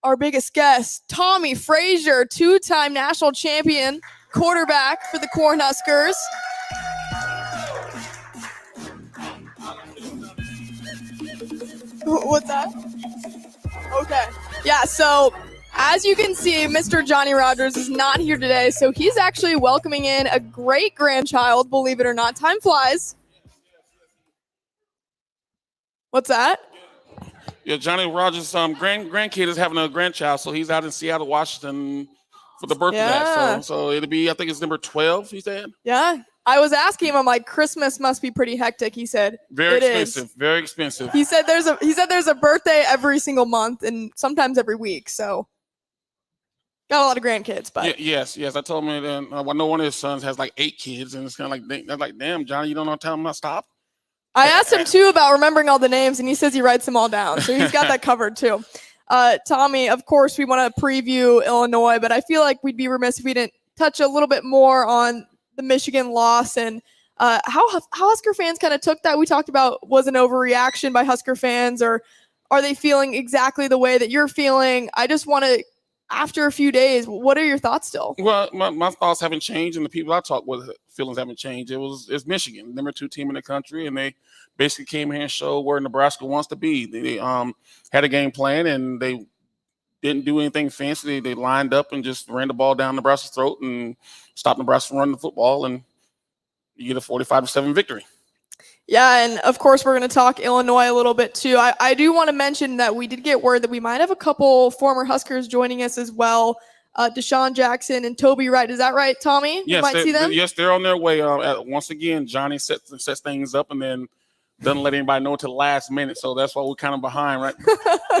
our biggest guest, Tommie Frazier, two-time national champion quarterback for the Cornhuskers. What's that? Okay. Yeah, so as you can see, Mr. Johnny Rodgers is not here today, so he's actually welcoming in a great-grandchild, believe it or not. Time flies. What's that? Yeah, Johnny Rodgers' grandkid is having a grandchild, so he's out in Seattle, Washington for the birth of that. So it'll be, I think it's number 12, he said. Yeah. I was asking him, I'm like, Christmas must be pretty hectic. He said, very expensive, very expensive. He said there's a birthday every single month and sometimes every week. So got a lot of grandkids, but yes. I told him that I know one of his sons has like 8 kids, and it's kind of like, they're like, damn, Johnny, you don't know how to tell him to stop. I asked him too about remembering all the names, and he says he writes them all down, so he's got that covered too. Tommie, of course, we want to preview Illinois, but I feel like we'd be remiss if we didn't touch a little bit more on the Michigan loss and how Husker fans kind of took that. We talked about was an overreaction by Husker fans, or are they feeling exactly the way that you're feeling? I just want to, after a few days, what are your thoughts still? Well, my thoughts haven't changed, and the people I talk with, feelings haven't changed. It's Michigan, number 2 team in the country, and they basically came here and showed where Nebraska wants to be. They had a game plan, and they didn't do anything fancy. They lined up and just ran the ball down Nebraska's throat and stopped Nebraska from running the football, and you get a 45-7 victory. Yeah, and of course, we're going to talk Illinois a little bit too. I do want to mention that we did get word that we might have a couple former Huskers joining us as well. Deshaun Jackson and Toby Wright. Is that right, Tommie? Yes, you might see them? Yes, they're on their way. Once again, Johnny sets things up and then doesn't let anybody know until the last minute. So that's why we're kind of behind, right?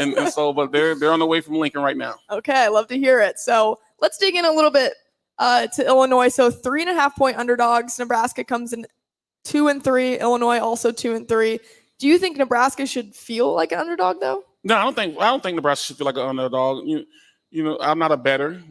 and so, but they're on the way from Lincoln right now. Okay, I love to hear it. So let's dig in a little bit to Illinois. So 3.5-point underdogs. Nebraska comes in 2-3. Illinois also 2-3. Do you think Nebraska should feel like an underdog though? No, I don't think Nebraska should feel like an underdog. You know, I'm not a bettor,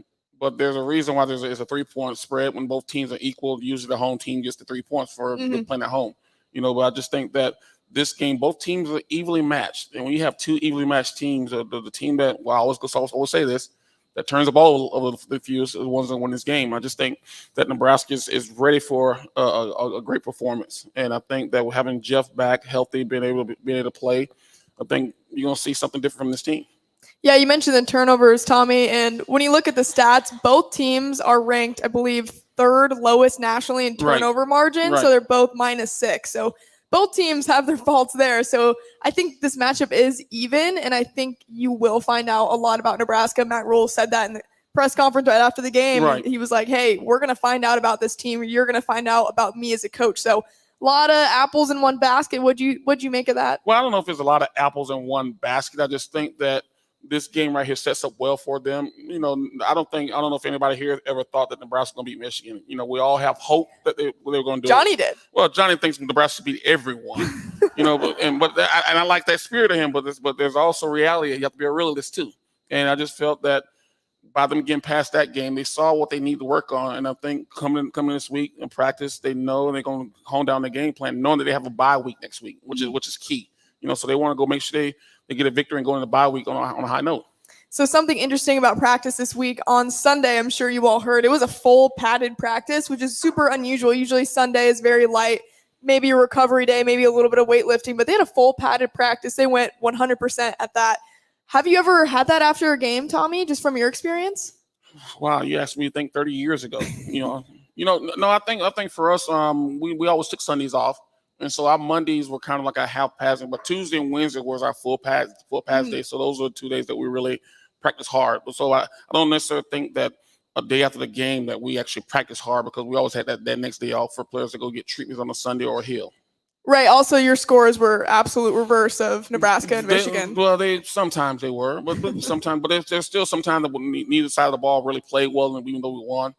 but there's a reason why it's a 3-point spread when both teams are equal. Usually the home team gets the 3 points for playing at home. You know, but I just think that this game, both teams are evenly matched. And when you have 2 evenly matched teams, the team that, well, I always say this, that turns the ball over the fewest are the ones that win this game. I just think that Nebraska is ready for a great performance. And I think that having Jeff back healthy, being able to play, I think you're going to see something different from this team. Yeah, you mentioned the turnovers, Tommie. And when you look at the stats, both teams are ranked, I believe, 3rd lowest nationally in turnover margin. Right. So they're both -6. So both teams have their faults there. So I think this matchup is even, and I think you will find out a lot about Nebraska. Matt Rule said that in the press conference right after the game. Right. He was like, hey, we're going to find out about this team. You're going to find out about me as a coach. So a lot of apples in one basket. What'd you make of that? Well, I don't know if there's a lot of apples in one basket. I just think that this game right here sets up well for them. You know, I don't know if anybody here ever thought that Nebraska was going to beat Michigan. You know, we all have hope that they were going to do Johnny it. did. Well, Johnny thinks Nebraska should beat everyone. You know, but I like that spirit of him. But there's also reality. You have to be a realist too. And I just felt that by them getting past that game, they saw what they need to work on. And I think coming this week in practice, they know they're going to hone down the game plan, knowing that they have a bye week next week, which is key. You know, so they want to go make sure they get a victory and go into the bye week on a high note. So something interesting about practice this week on Sunday, I'm sure you all heard, it was a full padded practice, which is super unusual. Usually Sunday is very light, maybe a recovery day, maybe a little bit of weightlifting, but they had a full padded practice. They went 100% at that. Have you ever had that after a game, Tommie, just from your experience? Wow, you asked me to think 30 years ago. No, I think for us, we always took Sundays off. And so our Mondays were kind of like a half passing, but Tuesday and Wednesday was our full pass day. So those are 2 days that we really practice hard. So I don't necessarily think that a day after the game that we actually practice hard, because we always had that next day off for players to go get treatments on a Sunday or a hill. Right. Also, your scores were absolute reverse of Nebraska and Michigan. Sometimes they were, but there's still sometimes that neither side of the ball really played well, and even though we won,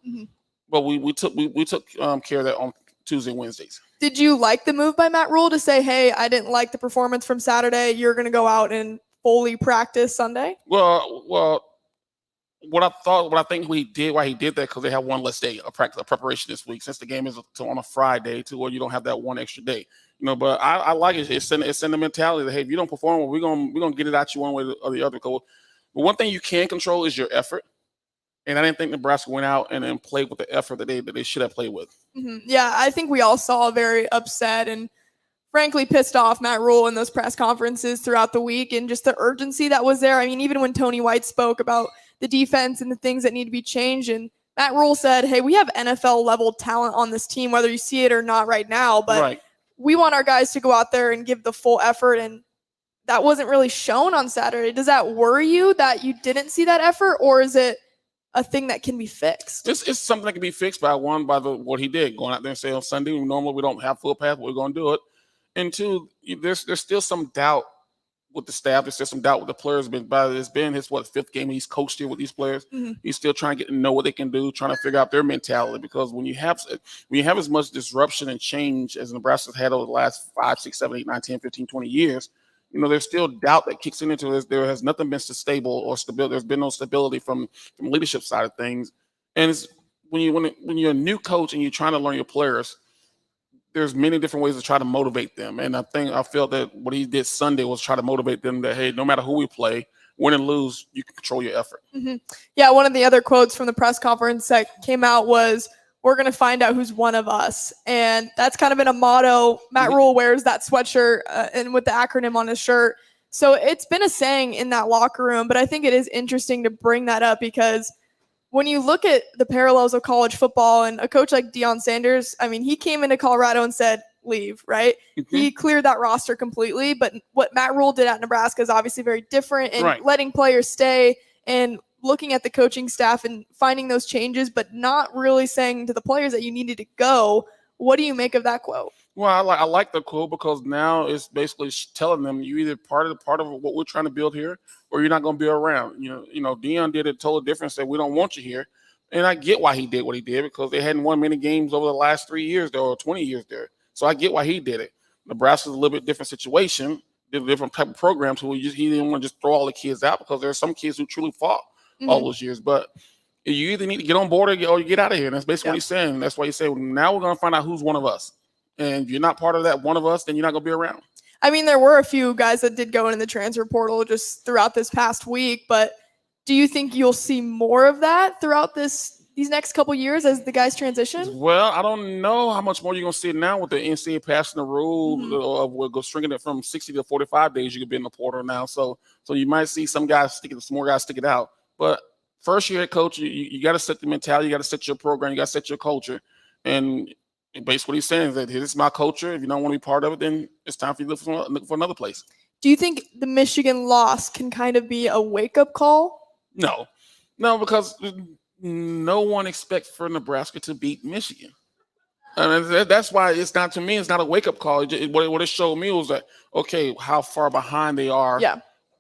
but we took care of that on Tuesday and Wednesdays. Did you like the move by Matt Rule to say, hey, I didn't like the performance from Saturday, you're going to go out and fully practice Sunday? Well, what I think why he did that, because they have one less day of practice, of preparation this week, since the game is on a Friday, to where you don't have that one extra day. You know, but I like it. It's in the mentality that, hey, if you don't perform, we're gonna get it out you one way or the other. Because But one thing you can control is your effort. And I didn't think Nebraska went out and then played with the effort that they should have played with. Mm-hmm. Yeah, I think we all saw a very upset and frankly pissed off Matt Rule in those press conferences throughout the week, and just the urgency that was there. I mean, even when Tony White spoke about the defense and the things that need to be changed, and Matt Rule said, hey, we have NFL level talent on this team, whether you see it or not right now, but we want our guys to go out there and give the full effort, and that wasn't really shown on Saturday. Does that worry you that you didn't see that effort, or is it a thing that can be fixed? It's something that can be fixed by what he did, going out there and say on Sunday, normally we don't have full path, we're going to do it. And two, there's still some doubt with the staff. There's still some doubt with the players. It's been his fifth game he's coached here with these players. Mm-hmm. He's still trying to get to know what they can do, trying to figure out their mentality. Because when you have as much disruption and change as Nebraska's had over the last 5, 6, 7, 8, 9, 10, 15, 20 years, there's still doubt that kicks into this. There has nothing been stable or stability. There's been no stability from the leadership side of things. And it's, when you're a new coach and you're trying to learn your players, there's many different ways to try to motivate them. And I felt that what he did Sunday was try to motivate them that, hey, no matter who we play, win and lose, you can control your effort. Mm-hmm. Yeah, one of the other quotes from the press conference that came out was, we're going to find out who's one of us. And that's kind of been a motto. Matt Rule wears that sweatshirt and with the acronym on his shirt. So it's been a saying in that locker room, but I think it is interesting to bring that up because when you look at the parallels of college football and a coach like Deion Sanders, I mean, he came into Colorado and said, leave, right? Mm-hmm. He cleared that roster completely. But what Matt Rule did at Nebraska is obviously very different, and letting players stay and looking at the coaching staff and finding those changes, but not really saying to the players that you needed to go. What do you make of that quote? Well, I like the quote because now it's basically telling them you either part of what we're trying to build here, or you're not going to be around. Deion did a total difference. Said we don't want you here, and I get why he did what he did because they hadn't won many games over the last 3 years there or 20 years there. So I get why he did it. Nebraska's a little bit different situation, different type of program. So he didn't want to just throw all the kids out because there are some kids who truly fought all those years. But you either need to get on board or you get out of here. And that's basically what he's saying. That's why he said, now we're going to find out who's one of us. And if you're not part of that one of us, then you're not going to be around. I mean, there were a few guys that did go into the transfer portal just throughout this past week. But do you think you'll see more of that throughout these next couple years as the guys transition? Well, I don't know how much more you're going to see it now with the NCAA passing the rule of stringing it from 60 to 45 days. You could be in the portal now. So you might see some more guys stick it out. But first year head coach, you got to set the mentality, you got to set your program, you got to set your culture. And basically what he's saying is that this is my culture. If you don't want to be part of it, then it's time for you to look for another place. Do you think the Michigan loss can kind of be a wake-up call? No, because no one expects for Nebraska to beat Michigan. And that's why it's not a wake-up call. What it showed me was that, okay, how far behind they are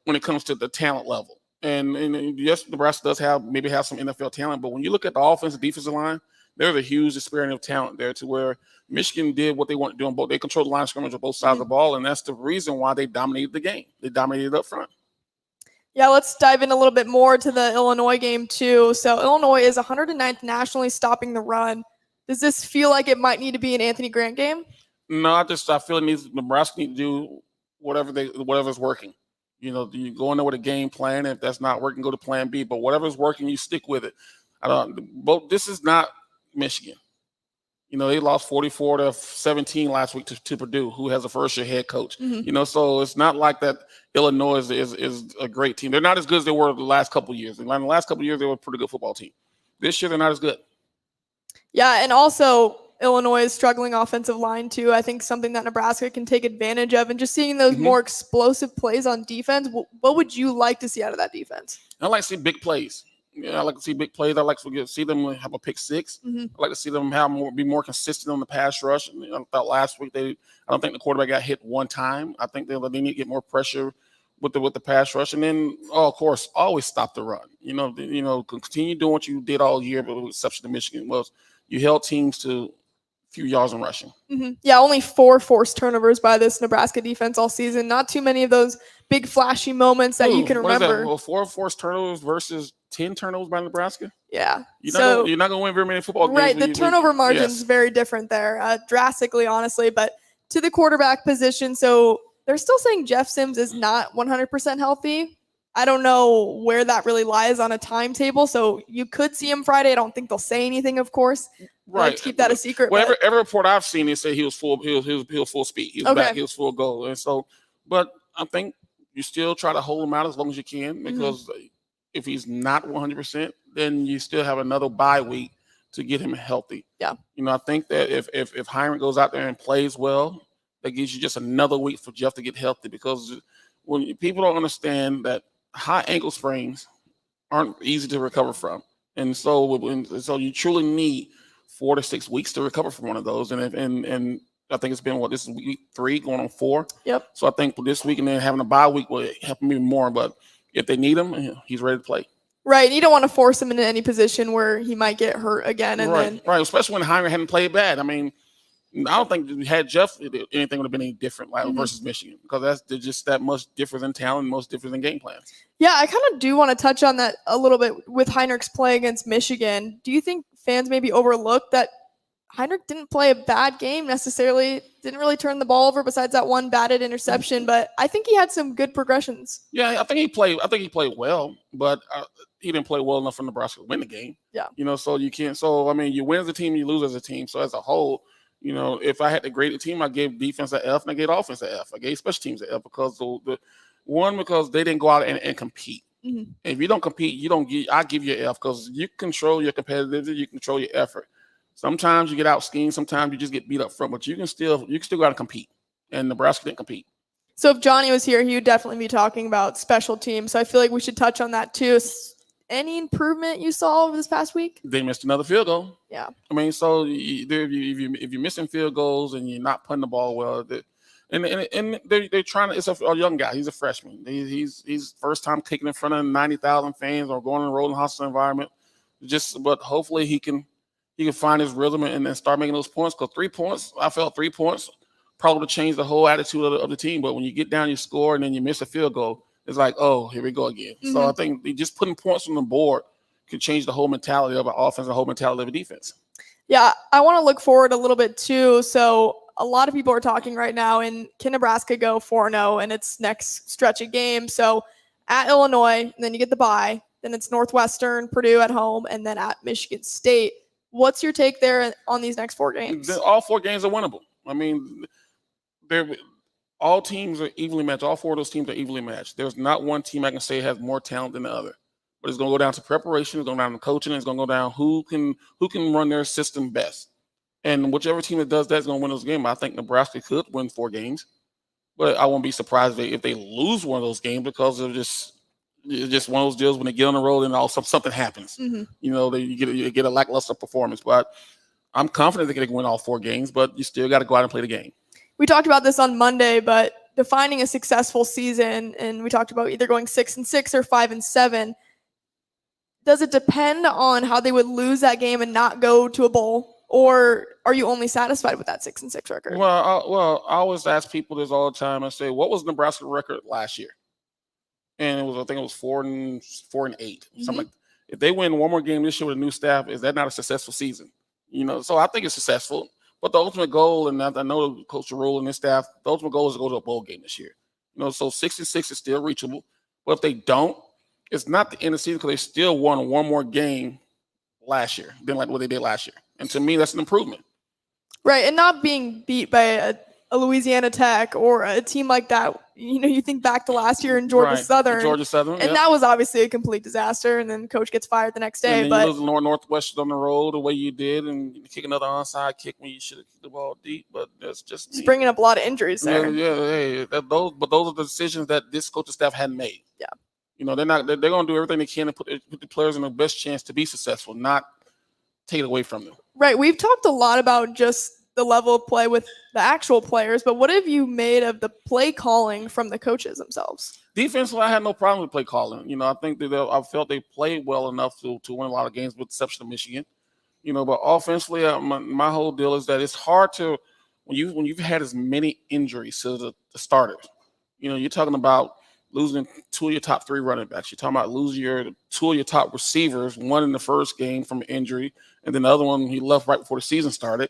when it comes to the talent level. And yes, Nebraska does have some NFL talent, but when you look at the offensive defensive line, there's a huge disparity of talent there to where Michigan did what they wanted to do on both. They controlled the line of scrimmage on both sides of the ball, and that's the reason why they dominated the game. They dominated up front. Yeah, let's dive in a little bit more to the Illinois game too. So Illinois is 109th nationally stopping the run. Does this feel like it might need to be an Anthony Grant game? No, I feel Nebraska need to do whatever's working. You go in there with a game plan. If that's not working, go to plan B. But whatever's working, you stick with it. This is not Michigan. They lost 44-17 last week to Purdue, who has a first-year head coach. Mm-hmm. So it's not like that. Illinois is a great team. They're not as good as they were the last couple of years. In the last couple of years, they were a pretty good football team. This year, they're not as good. Yeah, and also Illinois is struggling offensive line too. I think something that Nebraska can take advantage of, and just seeing those more explosive plays on defense. What would you like to see out of that defense? I like to see big plays. I like to see big plays. I like to see them have a pick six. I like to see them be more consistent on the pass rush. I thought last week I don't think the quarterback got hit one time. I think they need to get more pressure with the pass rush, and then of course always stop the run. Continue doing what you did all year, but with the exception of Michigan was you held teams to few yards in rushing. Yeah, only 4 forced turnovers by this Nebraska defense all season. Not too many of those big flashy moments that you can remember. Well, 4 forced turnovers versus 10 turnovers by Nebraska. Yeah, you're not going to win very many football games. Right, the turnover margin is very different there, drastically, honestly. But to the quarterback position, so they're still saying Jeff Sims is not 100% healthy. I don't know where that really lies on a timetable. So you could see him Friday. I don't think they'll say anything, of course. Right. Like, keep that a secret. Well, every report I've seen, they say he was full. He was full speed. He was back. He was full goal. And so, but I think you still try to hold him out as long as you can, because if he's not 100%, then you still have another bye week to get him healthy. Yeah. I think that if Hurrdat goes out there and plays well, that gives you just another week for Jeff to get healthy, because when people don't understand that high ankle sprains aren't easy to recover from. And so you truly need 4 to 6 weeks to recover from one of those. And I think it's been, this is week 3 going on 4. Yep. So I think this week and then having a bye week will help him even more. But if they need him, he's ready to play. Right. You don't want to force him into any position where he might get hurt again. And right. Especially when Hurrdat hadn't played bad. I mean, I don't think if we had Jeff, anything would have been any different versus Michigan, because there's just that much difference in talent, most difference in game plans. Yeah, I kind of do want to touch on that a little bit with Hurrdat's play against Michigan. Do you think fans maybe overlook that Hurrdat didn't play a bad game necessarily, didn't really turn the ball over besides that one batted interception, but I think he had some good progressions. Yeah, I think he played well, but he didn't play well enough for Nebraska to win the game. Yeah. So you can't. So I mean, you win as a team, you lose as a team. So as a whole, if I had to grade the team, I gave defense an F and I gave offense an F. I gave special teams an F because because they didn't go out and compete. Mm-hmm. If you don't compete, I give you an F because you control your competitiveness, you control your effort. Sometimes you get out schemed, sometimes you just get beat up front, but you can still go out and compete. And Nebraska didn't compete. So if Johnny was here, he would definitely be talking about special teams. So I feel like we should touch on that too. Any improvement you saw over this past week? They missed another field goal. Yeah. I mean, so if you're missing field goals and you're not putting the ball well, and they're trying to. It's a young guy. He's a freshman. He's first time kicking in front of 90,000 fans or going in a rolling hostile environment. But hopefully he can find his rhythm and then start making those points. Because 3 points, I felt 3 points probably would change the whole attitude of the team. But when you get down, you score, and then you miss a field goal, it's like, oh, here we go again. Mm-hmm. So I think just putting points on the board can change the whole mentality of an offense and the whole mentality of a defense. Yeah, I want to look forward a little bit too. So a lot of people are talking right now, and can Nebraska go 4-0 in its next stretch of games? So at Illinois, and then you get the bye. Then it's Northwestern, Purdue at home, and then at Michigan State. What's your take there on these next 4 games? All 4 games are winnable. I mean, all teams are evenly matched. All 4 of those teams are evenly matched. There's not one team I can say has more talent than the other. But it's going to go down to preparation. It's going down to coaching. It's going to go down who can run their system best. And whichever team that does that is going to win those games. I think Nebraska could win 4 games, but I won't be surprised if they lose one of those games because of just one of those deals when they get on the road and all something happens. Mm-hmm. You get a lackluster performance. But I'm confident they can win all 4 games. But you still got to go out and play the game. We talked about this on Monday, but defining a successful season, and we talked about either going 6-6 or 5-7. Does it depend on how they would lose that game and not go to a bowl, or are you only satisfied with that 6-6 record? Well, I always ask people this all the time. I say, what was Nebraska's record last year? And I think it was 4-8. Mm-hmm. Something like that. If they win one more game this year with a new staff, is that not a successful season? So I think it's successful. But the ultimate goal, and I know Coach Rule and his staff, the ultimate goal is to go to a bowl game this year. So 6-6 is still reachable. But if they don't, it's not the end of the season because they still won one more game last year than like what they did last year. And to me, that's an improvement. Right, and not being beat by a Louisiana Tech or a team like that. You think back to last year in Georgia Southern. And that was obviously a complete disaster. And then coach gets fired the next day. And then you lose Northwestern on the road the way you did, and you kick another onside kick when you should have kicked the ball deep. But that's just bringing up a lot of injuries there. Yeah. Those are the decisions that this coaching staff hadn't made. Yeah. They're going to do everything they can to put the players in the best chance to be successful, not take it away from them. Right. We've talked a lot about just the level of play with the actual players, but what have you made of the play calling from the coaches themselves? Defensively, I had no problem with play calling. I think that I felt they played well enough to win a lot of games, with the exception of Michigan. But offensively, my whole deal is that it's hard to when you've had as many injuries to the starters. You're talking about losing 2 of your top 3 running backs. You're talking about losing 2 of your top receivers, one in the first game from injury, and then the other one he left right before the season started.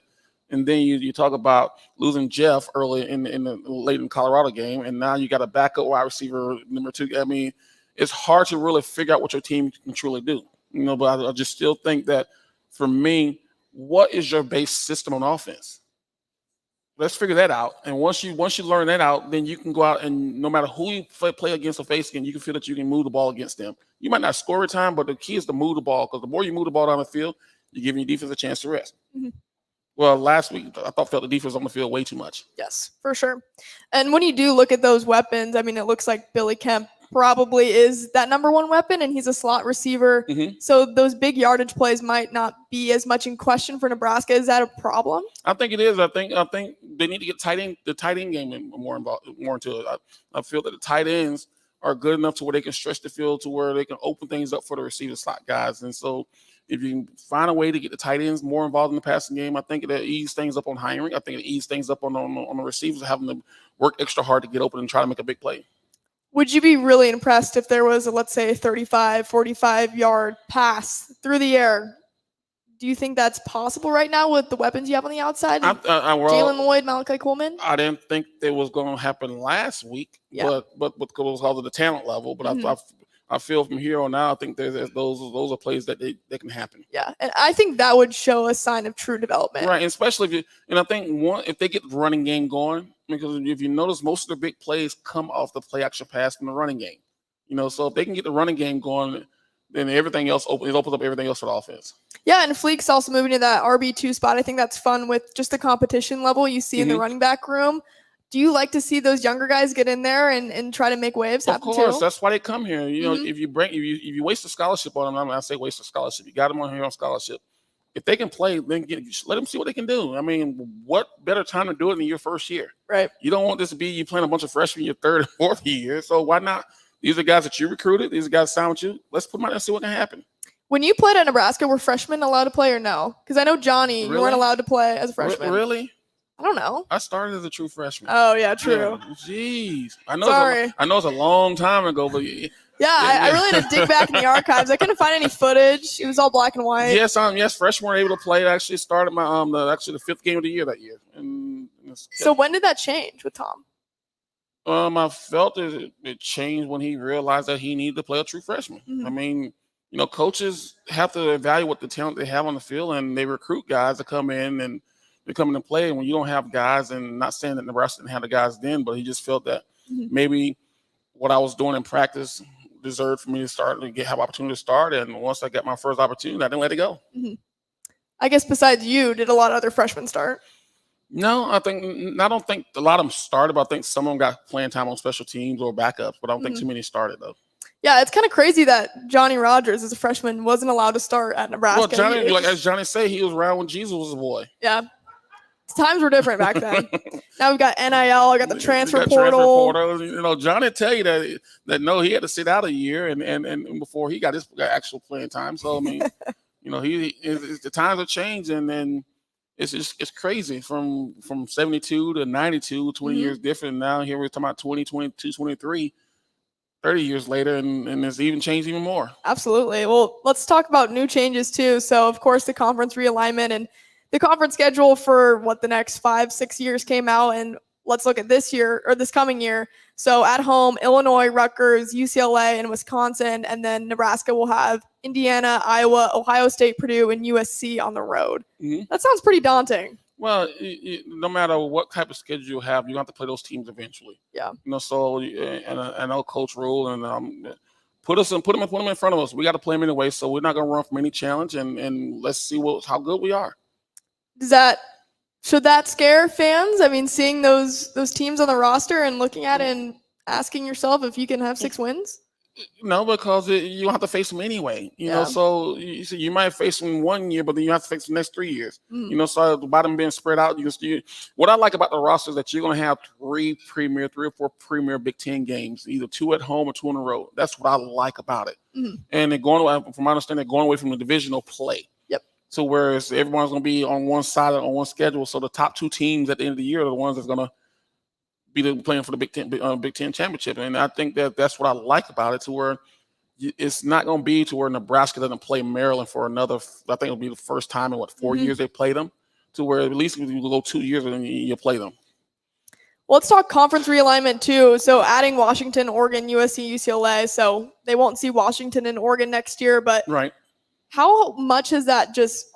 And then you talk about losing Jeff early in the late in Colorado game, and now you got a backup wide receiver number 2. I mean, it's hard to really figure out what your team can truly do. But I just still think that for me, what is your base system on offense? Let's figure that out. And once you learn that out, then you can go out and no matter who you play against or face against, you can feel that you can move the ball against them. You might not score every time, but the key is to move the ball, because the more you move the ball down the field, you're giving your defense a chance to rest. Mm-hmm. Well, last week, I felt the defense on the field way too much. Yes, for sure. And when you do look at those weapons, I mean, it looks like Billy Kemp probably is that number one weapon, and he's a slot receiver. Mm-hmm. So those big yardage plays might not be as much in question for Nebraska. Is that a problem? I think it is. I think they need to get the tight end game more into it. I feel that the tight ends are good enough to where they can stretch the field to where they can open things up for the receiver slot guys. And so if you can find a way to get the tight ends more involved in the passing game, I think it'll ease things up on hiring. I think it ease things up on the receivers, having to work extra hard to get open and try to make a big play. Would you be really impressed if there was let's say, 35, 45-yard pass through the air? Do you think that's possible right now with the weapons you have on the outside? Jalen Lloyd, Malachi Coleman? I didn't think that was going to happen last week, but because of the talent level. But mm-hmm. I feel from here on out, I think those are plays that they can happen. Yeah, and I think that would show a sign of true development. Right, and especially I think if they get the running game going, because if you notice, most of the big plays come off the play action pass from the running game. So if they can get the running game going, then everything else opens up everything else for the offense. Yeah, and Fleek's also moving to that RB2 spot. I think that's fun with just the competition level you see mm-hmm. in the running back room. Do you like to see those younger guys get in there and try to make waves happen too? Of course, that's why they come here. Mm-hmm. If you waste a scholarship on them, I say waste a scholarship. You got them on here on scholarship. If they can play, then let them see what they can do. I mean, what better time to do it than your first year? Right. You don't want this to be you playing a bunch of freshmen your third and fourth year. So why not? These are guys that you recruited. These are guys signed with you. Let's put them out there and see what can happen. When you played at Nebraska, were freshmen allowed to play or no? Because I know Johnny, you weren't allowed to play as a freshman. Really? I don't know. I started as a true freshman. Oh, yeah, true. Jeez. I know it's a long time ago, but I really had to dig back in the archives. I couldn't find any footage. It was all black and white. Yes, freshmen were able to play. I actually started my the fifth game of the year that year. So when did that change with Tom? I felt it changed when he realized that he needed to play a true freshman. Mm-hmm. I mean, coaches have to evaluate the talent they have on the field, and they recruit guys to come in and play. And when you don't have guys, and not saying that Nebraska didn't have the guys then, but he just felt that mm-hmm. maybe what I was doing in practice deserved for me to start and have opportunity to start. And once I got my first opportunity, I didn't let it go. Mm-hmm. I guess besides you, did a lot of other freshmen start? No, I don't think a lot of them started, but I think some of them got playing time on special teams or backups, but I don't think too many started though. Yeah, it's kind of crazy that Johnny Rodgers, as a freshman, wasn't allowed to start at Nebraska. Well, Johnny, as Johnny said, he was around when Jesus was a boy. Yeah. Times were different back then. Now we've got NIL, I got the transfer portal. Johnny tell you that no, he had to sit out a year and before he got his actual playing time. So I mean, the times have changed, and then it's crazy from 72 to 92, 20 mm-hmm. years different. Now here we're talking about 20, 22, 23. 30 years later, and it's even changed even more. Absolutely. Well, let's talk about new changes too. So, of course, the conference realignment and the conference schedule for the next 5-6 years came out. And let's look at this year or this coming year. So at home, Illinois, Rutgers, UCLA, and Wisconsin. And then Nebraska will have Indiana, Iowa, Ohio State, Purdue, and USC on the road. Mm-hmm. That sounds pretty daunting. Well, no matter what type of schedule you have to play those teams eventually. Yeah. So and I know Coach Rule and put them in front of us. We got to play them anyway, so we're not going to run from any challenge, and let's see how good we are. Should that scare fans? I mean, seeing those teams on the roster and looking at it and asking yourself if you can have 6 wins. No, because you don't have to face them anyway. So you might face them 1 year, but then you have to face them the next 3 years. Mm. So by them being spread out, what I like about the roster is that you're going to have 3 or 4 premier Big Ten games, either 2 at home or 2 on the road. That's what I like about it. Mm. And they're from my understanding, they're going away from the divisional play. Yep. So whereas everyone's going to be on one side on one schedule, so the top 2 teams at the end of the year are the ones that's going to be playing for the Big Ten championship. And I think that's what I like about it, to where it's not going to be to where Nebraska doesn't play Maryland for another, I think it'll be the first time in 4 years they play them, to where at least you go 2 years and you play them. Well, let's talk conference realignment too. So adding Washington, Oregon, USC, UCLA. So they won't see Washington and Oregon next year. But how much has that just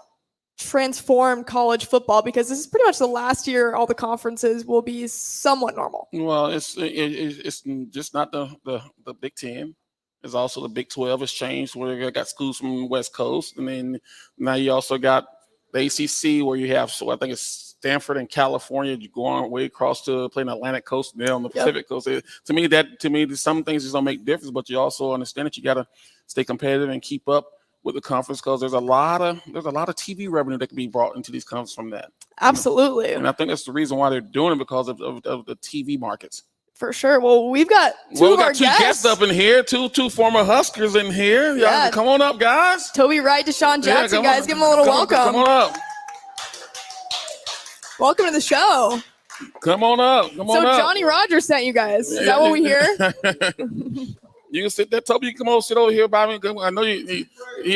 transformed college football? Because this is pretty much the last year all the conferences will be somewhat normal. Well, it's just not the Big Ten. It's also the Big 12 has changed, where you got schools from the West Coast, and then now you also got the ACC, where you have, so I think it's Stanford in California. You go on way across to play in the Atlantic Coast and then on the Pacific Coast. To me, some things just don't make difference, but you also understand that you got to stay competitive and keep up with the conference, because there's a lot of TV revenue that can be brought into these conferences from that. Absolutely. And I think that's the reason why they're doing it, because of the TV markets. For sure. Well, we've got two guests up in here, two former Huskers in here. Yeah. Come on up, guys. Toby Wright, Deshaun Jackson, guys. Give them a little welcome. Come on up. Welcome to the show. Come on up. Come on up. So Johnny Rodgers sent you guys. Is that what we hear? You can sit there, Toby. You come over, sit over here by me. I know he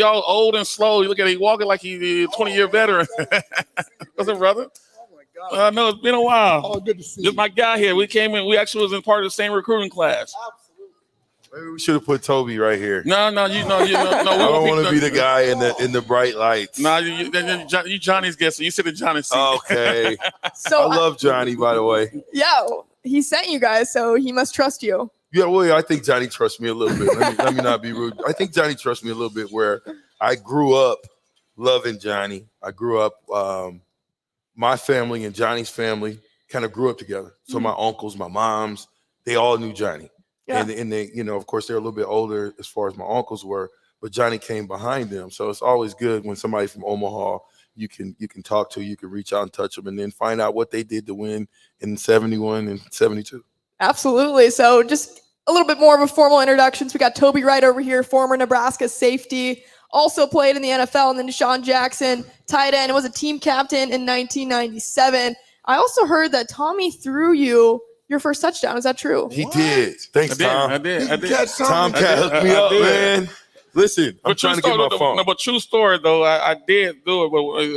all old and slow. You look at him, he walking like he's a 20-year veteran. What's up, brother? I know it's been a while. Oh, good to see you. Just my guy here. We came in. We actually was in part of the same recruiting class. Absolutely. Maybe we should have put Toby right here. No. I don't want to be the guy in the bright lights. No, you Johnny's guest. So you sit in Johnny's seat. Okay. So I love Johnny, by the way. Yeah, he sent you guys, so he must trust you. Yeah, well, I think Johnny trusts me a little bit. Let me not be rude. I think Johnny trusts me a little bit, where I grew up loving Johnny. I grew up. My family and Johnny's family kind of grew up together. So my uncles, my moms, they all knew Johnny. Yeah. And they, of course, they're a little bit older as far as my uncles were, but Johnny came behind them. So it's always good when somebody from Omaha you can talk to, you can reach out and touch them, and then find out what they did to win in 71 and 72. Absolutely. So just a little bit more of a formal introductions. We got Toby Wright over here, former Nebraska safety. Also played in the NFL, and then Deshaun Jackson, tight end, was a team captain in 1997. I also heard that Tommie threw you your first touchdown. Is that true? He did. Thanks, Tom. I did. Tomcat hooked me up, man. Listen, I'm trying to get my phone. No, but true story, though. I did do it, but it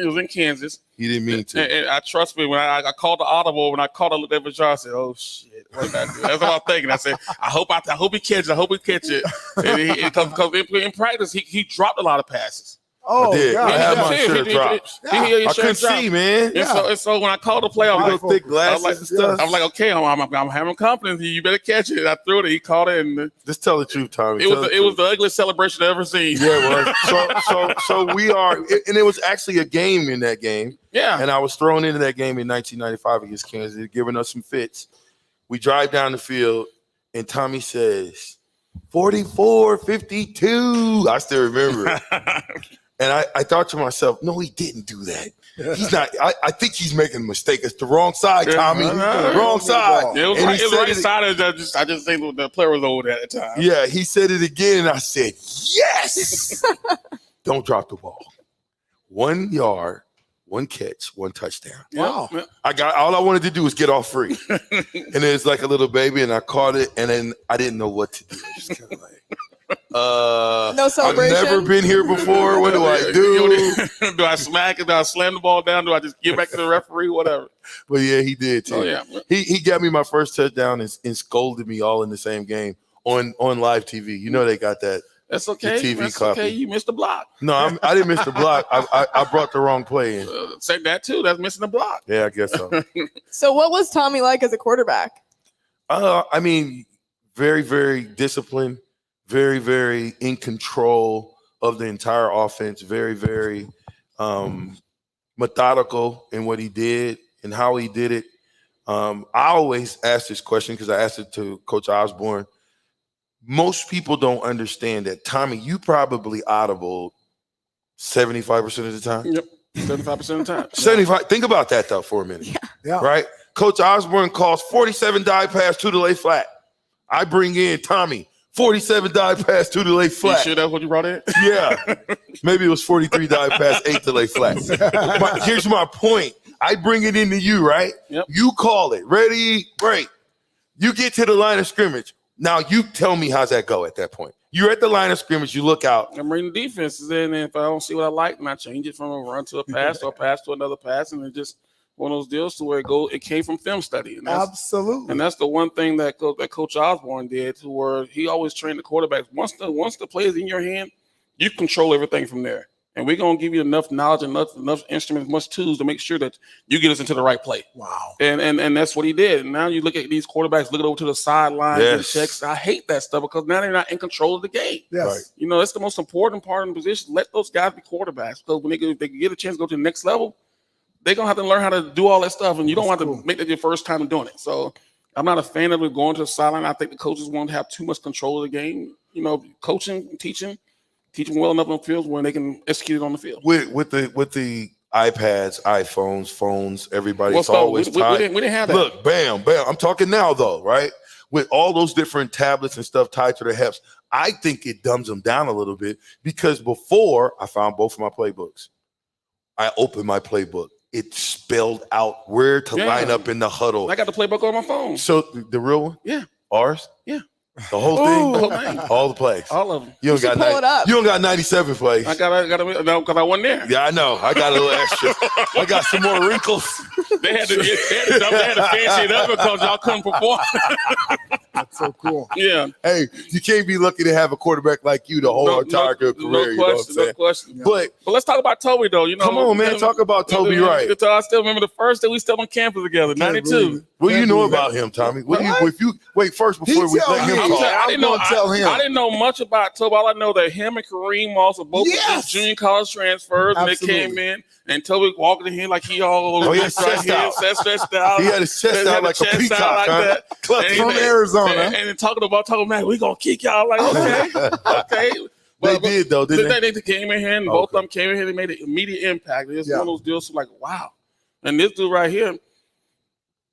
was in Kansas. He didn't mean to. And I trust me, when I called the audible, when I called a little bit, I said, "Oh shit, what did I do?" That's what I'm thinking. I said, "I hope he catches. I hope he catch it." Because in practice, he dropped a lot of passes. Oh, I did. God. I had my shirt drops. I couldn't see, man. And so when I called the play, thick glasses and stuff. I was like, okay, I'm having confidence. You better catch it. I threw it. He caught it. And just tell the truth, Tommy. It was the ugliest celebration I've ever seen. Yeah, it was. So we are, and it was actually a game in that game. Yeah. And I was thrown into that game in 1995 against Kansas, giving us some fits. We drive down the field, and Tommie says, 44-52. I still remember it. And I thought to myself, no, he didn't do that. He's not. I think he's making a mistake. It's the wrong side, Tommie. Wrong side. It was right side. I just think the player was old at the time. Yeah, he said it again, and I said, yes. Don't drop the ball. 1 yard, 1 catch, 1 touchdown. Wow. All I wanted to do was get off free. And it's like a little baby, and I caught it, and then I didn't know what to do. Just kind of like, no celebration. I've never been here before. What do I do? Do I smack it? Do I slam the ball down? Do I just give back to the referee? Whatever. But yeah, he did too. Oh, yeah. He got me my first touchdown and scolded me all in the same game on live TV. You know they got that. That's okay. TV That's copy. okay. You missed the block. No, I didn't miss the block. I brought the wrong play in. Say that too. That's missing the block. Yeah, I guess so. So what was Tommie like as a quarterback? I mean, very, very disciplined. Very, very in control of the entire offense. Very, very methodical in what he did and how he did it. I always ask this question because I asked it to Coach Osborne. Most people don't understand that, Tommie, you probably audible 75% of the time. Yep, 75% of the time. 75. Think about that, though, for a minute. Yeah. Right? Coach Osborne calls 47 dive pass, 2 to lay flat. I bring in Tommie. 47 dive pass, 2 to lay flat. You sure that's what you brought in? Yeah. Maybe it was 43 dive pass, 8 to lay flat. Here's my point. I bring it into you, right? Yep. You call it. Ready, break. You get to the line of scrimmage. Now you tell me how's that go at that point. You're at the line of scrimmage. You look out. I'm reading defenses in, and if I don't see what I like, then I change it from a run to a pass or a pass to another pass, and it just one of those deals to where it came from film study. And Absolutely. And that's the one thing that Coach Osborne did, to where he always trained the quarterbacks. Once the play is in your hand, you control everything from there. And we're going to give you enough knowledge and enough instruments, much tools to make sure that you get us into the right play. Wow. And that's what he did. And now you look at these quarterbacks looking over to the sideline and checks. I hate that stuff because now they're not in control of the game. Yes. Right. You know, that's the most important part in the position. Let those guys be quarterbacks, because when they get a chance to go to the next level, they're going to have to learn how to do all that stuff, and you don't have to make that your first time of doing it. So I'm not a fan of it going to the sideline. I think the coaches want to have too much control of the game. You know, coaching, teaching well enough on the field when they can execute it on the field. With the iPads, iPhones, phones, everybody's always tied. We didn't have that. Look, bam. I'm talking now, though, right? With all those different tablets and stuff tied to their hips, I think it dumbs them down a little bit, because before I found both of my playbooks. I opened my playbook. It spelled out where to line up in the huddle. I got the playbook on my phone. So the real one? Yeah. Ours? Yeah. The whole thing? The whole thing. All the plays. All of them. You don't got 97 plays. I got no, because I wasn't there. Yeah, I know. I got a little extra. I got some more wrinkles. They had to fancy it up because y'all couldn't perform. That's so cool. Yeah. Hey, you can't be lucky to have a quarterback like you the whole entire career. No question. Yeah. But let's talk about Tommie, though. You know, come on, man. Talk about Tommie, right? I still remember the first day we still on campus together, 92. What do you know about him, Tommie? First before we let him talk. I didn't know much about Tommie. All I know that him and Kareem Moss were both junior college transfers, and they came in, and Tommie walking in here like he all stressed out. He had his chest out like a peacock, from Arizona. And then talking, man, we gonna kick y'all. Like, okay. They did, though, didn't they? They came in here, and both of them came in here. They made an immediate impact. It's one of those deals like, wow. And this dude right here,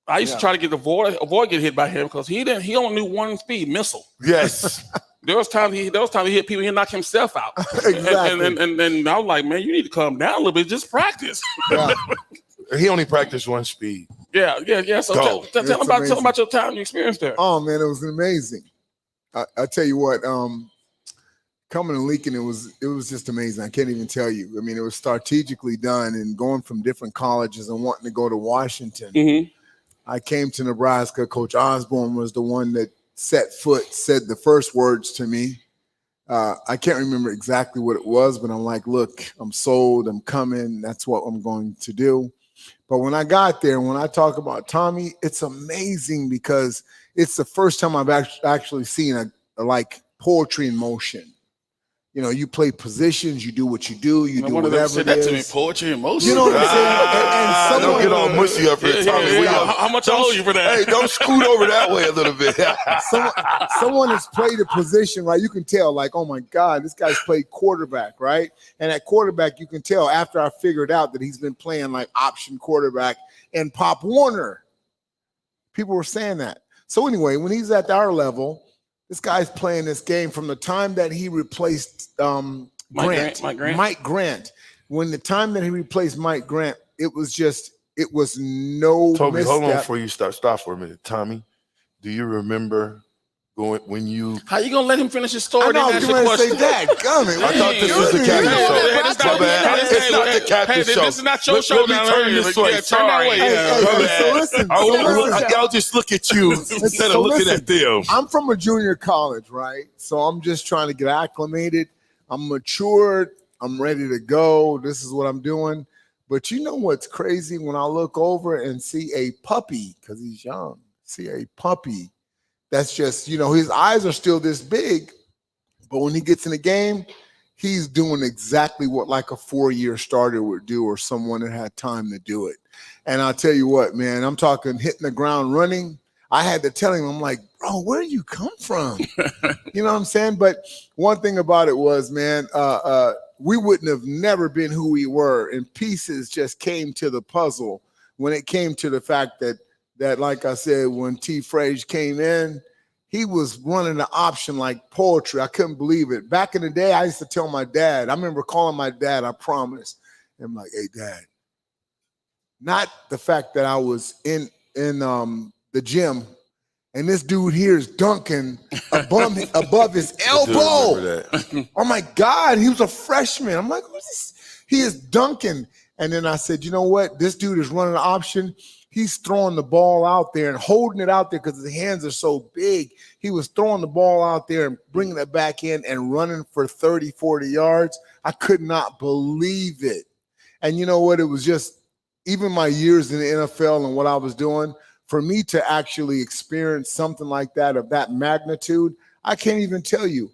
I used to try to get avoid getting hit by him because he only knew one speed, missile. Yes. There was time he hit people, he knocked himself out. Exactly. And I was like, man, you need to calm down a little bit, just practice. Yeah. He only practiced one speed. Yeah. So tell him about your time and experience there. Oh man, it was amazing. I tell you what, coming to Lincoln, it was just amazing. I can't even tell you. I mean, it was strategically done, and going from different colleges and wanting to go to Washington. Mm-hmm. I came to Nebraska. Coach Osborne was the one that said the first words to me. I can't remember exactly what it was, but I'm like, look, I'm sold. I'm coming. That's what I'm going to do. But when I got there, when I talk about Tommie, it's amazing because it's the first time I've actually seen a like poetry in motion. You know, you play positions, you do what you do, you do whatever said that to me, poetry in motion. You know what I'm saying? And someone, don't get all mushy up here, Tommie. How much I owe you for that? Hey, don't scoot over that way a little bit. someone has played a position, right? You can tell, like, oh my God, this guy's played quarterback, right? And at quarterback, you can tell after I figured out that he's been playing like option quarterback and Pop Warner. People were saying that. So anyway, when he's at our level, this guy's playing this game from the time that he replaced Mike Grant. When the time that he replaced Mike Grant, it was no Tommie, misstep. hold on before you stop for a minute. Tommie, do you remember when you? How you gonna let him finish his story? I know, I was going to say that. I thought this was the captain show. My bad. It's not the captain show. This is not your show. Let me turn this way. Sorry. So listen. I'll just look at you instead of looking at them. I'm from a junior college, right? So I'm just trying to get acclimated. I'm matured. I'm ready to go. This is what I'm doing. But you know what's crazy? When I look over and see a puppy, because he's young, see a puppy. That's just, his eyes are still this big, but when he gets in the game, he's doing exactly what like a 4-year starter would do or someone that had time to do it. And I'll tell you what, man, I'm talking hitting the ground running. I had to tell him, I'm like, bro, where do you come from? You know what I'm saying? But one thing about it was, man, we wouldn't have never been who we were, and pieces just came to the puzzle when it came to the fact that, like I said, when T. Frazier came in, he was running the option like poetry. I couldn't believe it. Back in the day, I used to tell my dad, I remember calling my dad, I promise. I'm like, hey, Dad, not the fact that I was in the gym and this dude here is dunking above his elbow. Oh, my God, he was a freshman. I'm like, who's this? He is dunking. And then I said, you know what? This dude is running an option. He's throwing the ball out there and holding it out there because his hands are so big. He was throwing the ball out there and bringing it back in and running for 30, 40 yards. I could not believe it. And you know what? It was just, even my years in the NFL and what I was doing, for me to actually experience something like that of that magnitude, I can't even tell you.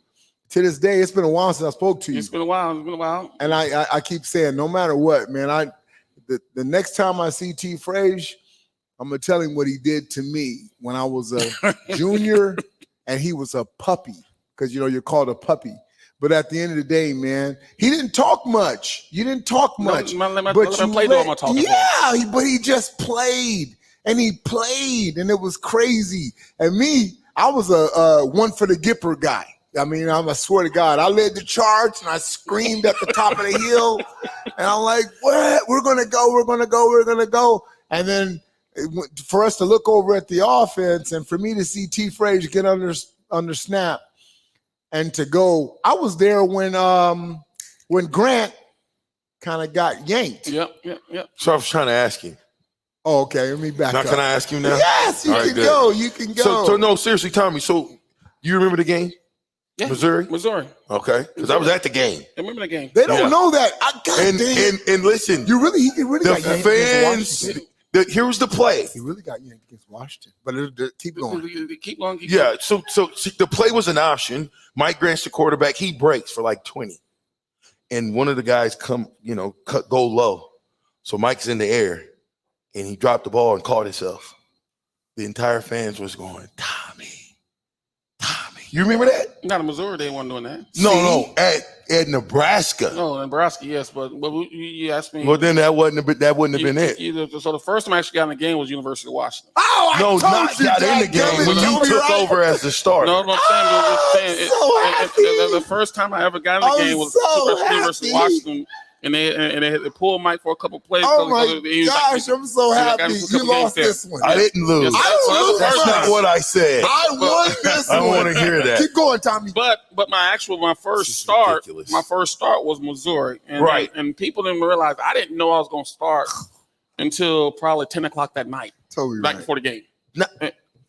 To this day, it's been a while since I spoke to you. It's been a while. And I keep saying, no matter what, man, the next time I see T. Frazier, I'm going to tell him what he did to me when I was a junior and he was a puppy, because, you know, you're called a puppy. But at the end of the day, man, he didn't talk much. You didn't talk much. But he just played, and he played, and it was crazy. And me, I was a one for the Gipper guy. I mean, I swear to God, I led the charge, and I screamed at the top of the hill, and I'm like, what? We're going to go. And then for us to look over at the offense and for me to see T. Frazier get under snap and to go, I was there when Grant kind of got yanked. Yep. So I was trying to ask you. Oh, okay. Let me back up. Can I ask you now? Yes, you can go. You can go. So no, seriously, Tommie. So you remember the game? Yeah. Missouri. Okay. Because I was at the game. I remember the game. They don't know that. And listen, he really got yanked against Washington. Here was the play. He really got yanked against Washington. But keep going. Keep going. Yeah. So the play was an option. Mike Grant's the quarterback. He breaks for like 20. And one of the guys go low. So Mike's in the air. And he dropped the ball and caught himself. The entire fans was going, Tommie. You remember that? Not in Missouri, they weren't doing that. No, at Nebraska. No, Nebraska, yes, but you asked me. Well, then that wouldn't have been it. So the first time I actually got in the game was University of Washington. Oh, I told you got in the game when you took over as the starter. No, I'm saying. The first time I ever got in the game was University of Washington. And they had to pull Mike for a couple plays. Oh my gosh, I'm so happy you lost this one. I didn't lose. That's not what I said. I won this one. I don't want to hear that. Keep going, Tommie. But my first start was Missouri. And, right. And people didn't realize I didn't know I was going to start until probably 10 o'clock that night. Totally right before the game. No.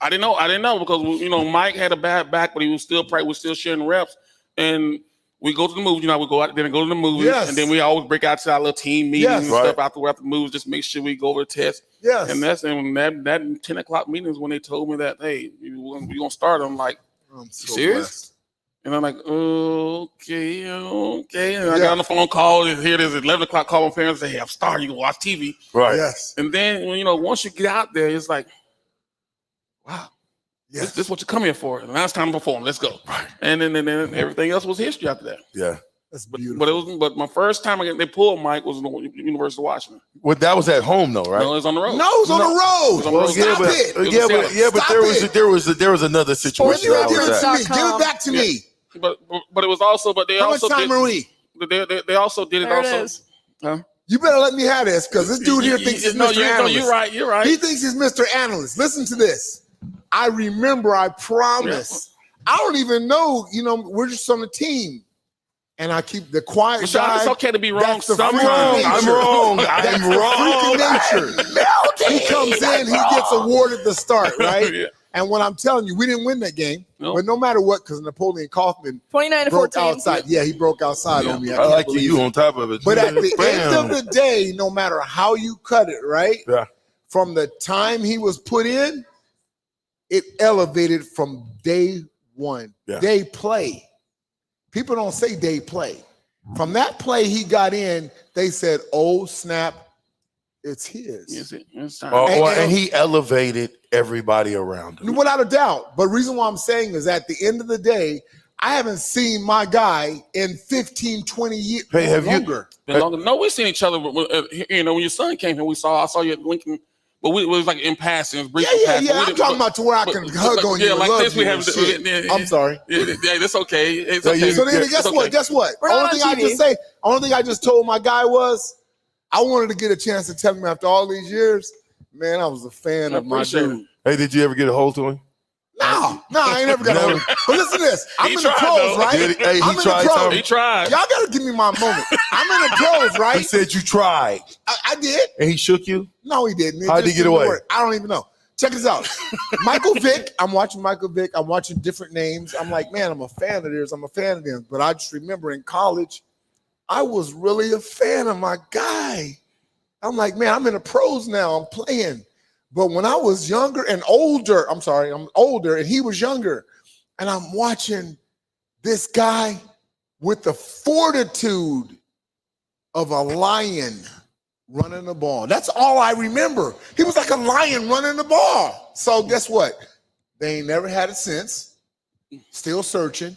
I didn't know because Mike had a bad back, but he was still sharing reps. And we go to the movies, we go out there and go to the movies, and then we always break out to our little team meetings and stuff after the movies, just make sure we go over the test. Yes. And that 10 o'clock meeting is when they told me that, hey, we're going to start. I'm like, I'm so serious? Blessed. And I'm like, okay. And I got on the phone call, and here it is, 11 o'clock call my parents, say, hey, I'm starting, you can watch TV. Right. Yes. And then, once you get out there, it's like, wow. Yes. This is what you come here for. And now it's time to perform. Let's go. Right. And then everything else was history after that. Yeah. That's beautiful. But my first time they pulled Mike was in the University of Washington. Well, that was at home though, right? No, it was on the road. No, it was on the road. But there was another situation. Give it back to me. But it was also, but they How also much time are we? They also did it there also. It is. Huh? You better let me have this because this dude here thinks he's Mr. Analyst. No, you're right. He thinks he's Mr. Analyst. Listen to this. I remember, I promise. Yeah. I don't even know, we're just on the team. And I keep the quiet guy. It's okay to be wrong. I'm wrong. Nature. He comes in, he gets awarded the start, right? Yeah. And when I'm telling you, we didn't win that game. No. But no matter what, because Napoleon Kaufman 29-14 outside. Yeah, he broke outside on me. I like you on top of it. But at the end of the day, no matter how you cut it, right? Yeah. From the time he was put in, it elevated from day one. Yeah. Day play. People don't say day play. From that play he got in, they said, oh, snap, it's his. And he elevated everybody around him. Without a doubt. But the reason why I'm saying is at the end of the day, I haven't seen my guy in 15, 20 years. Hey, have longer. No, we've seen each other. When your son came here, I saw you at Lincoln. But it was like in passing. It was brief passing. Yeah. I'm talking about to where I can hug on you. Yeah, like this we have. I'm sorry. Yeah, that's okay. It's okay. So then, guess what? Only thing I just told my guy was, I wanted to get a chance to tell him after all these years, man, I was a fan of my dude. Hey, did you ever get a hold to him? No, I ain't never got over it. But listen to this. I'm in the pros, right? Hey, he I'm in tried, the pros. Tommy. He tried. Y'all got to give me my moment. I'm in the pros, right? He said you tried. I did. And he shook you? No, he didn't. How'd he get away? I don't even know. Check this out. Michael Vick. I'm watching Michael Vick. I'm watching different names. I'm like, man, I'm a fan of theirs. I'm a fan of them. But I just remember in college, I was really a fan of my guy. I'm like, man, I'm in the pros now. I'm playing. But when I was younger and older, I'm older and he was younger. And I'm watching this guy with the fortitude of a lion running the ball. That's all I remember. He was like a lion running the ball. So guess what? They ain't never had it since. Still searching.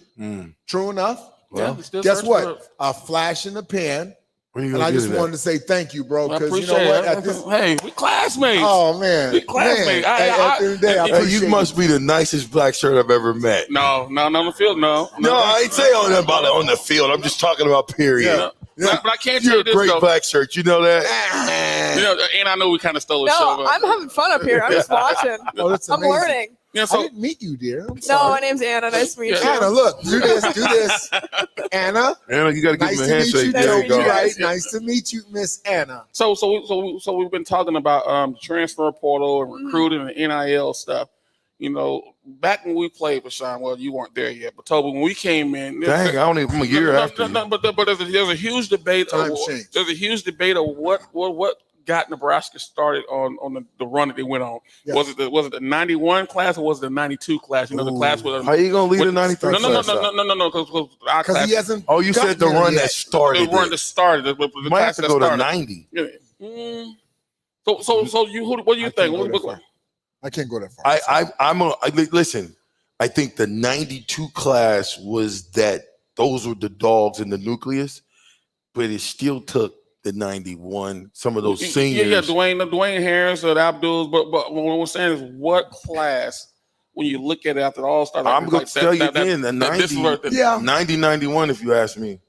True enough. Well, guess what? A flash in the pan. And I just wanted to say thank you, bro. Because you know what? Hey, we classmates. Oh, man. We classmates. At the end of the day, I appreciate you must be the nicest black shirt I've ever met. No, on the field, no. No, I ain't saying all that about it on the field. I'm just talking about period. Yeah. But I can't tell You're you a this, great though. black shirt. You know that? And I know we kind of stole a show. No, I'm having fun up here. I'm just watching. Oh, that's I'm amazing. learning. Yeah, I didn't meet you, dear. I'm No, sorry. my name's Anna. Nice to meet you. Anna, look, do this. Anna, Anna, you got to give nice him a to meet you. handshake. Nice There to you meet go. you. Right? Nice to meet you, Miss Anna. So we've been talking about transfer portal and recruiting and NIL stuff. You know, back when we played with Sean, well, you weren't there yet, but Toby, when we came in, Dang, I'm a year after. but there's a huge debate. There's a huge debate of what got Nebraska started on the run that they went on. Yeah. Was it the 91 class or was it the 92 class? You know, the class with How you gonna lead the 93 class? No, Because he hasn't. Oh, you said the run that started. The run that started. The Might have class to that go to started. 90. Yeah. So you what do you think? I can't go that far. Listen. I think the 92 class was that those were the dogs in the nucleus, but it still took the 91. Some of those seniors. Yeah, Dwayne Harris, the Abduls, but what I'm saying is what class. When you look at it after the All-Star, I'm going to tell you again, the 90, 91, if you ask me.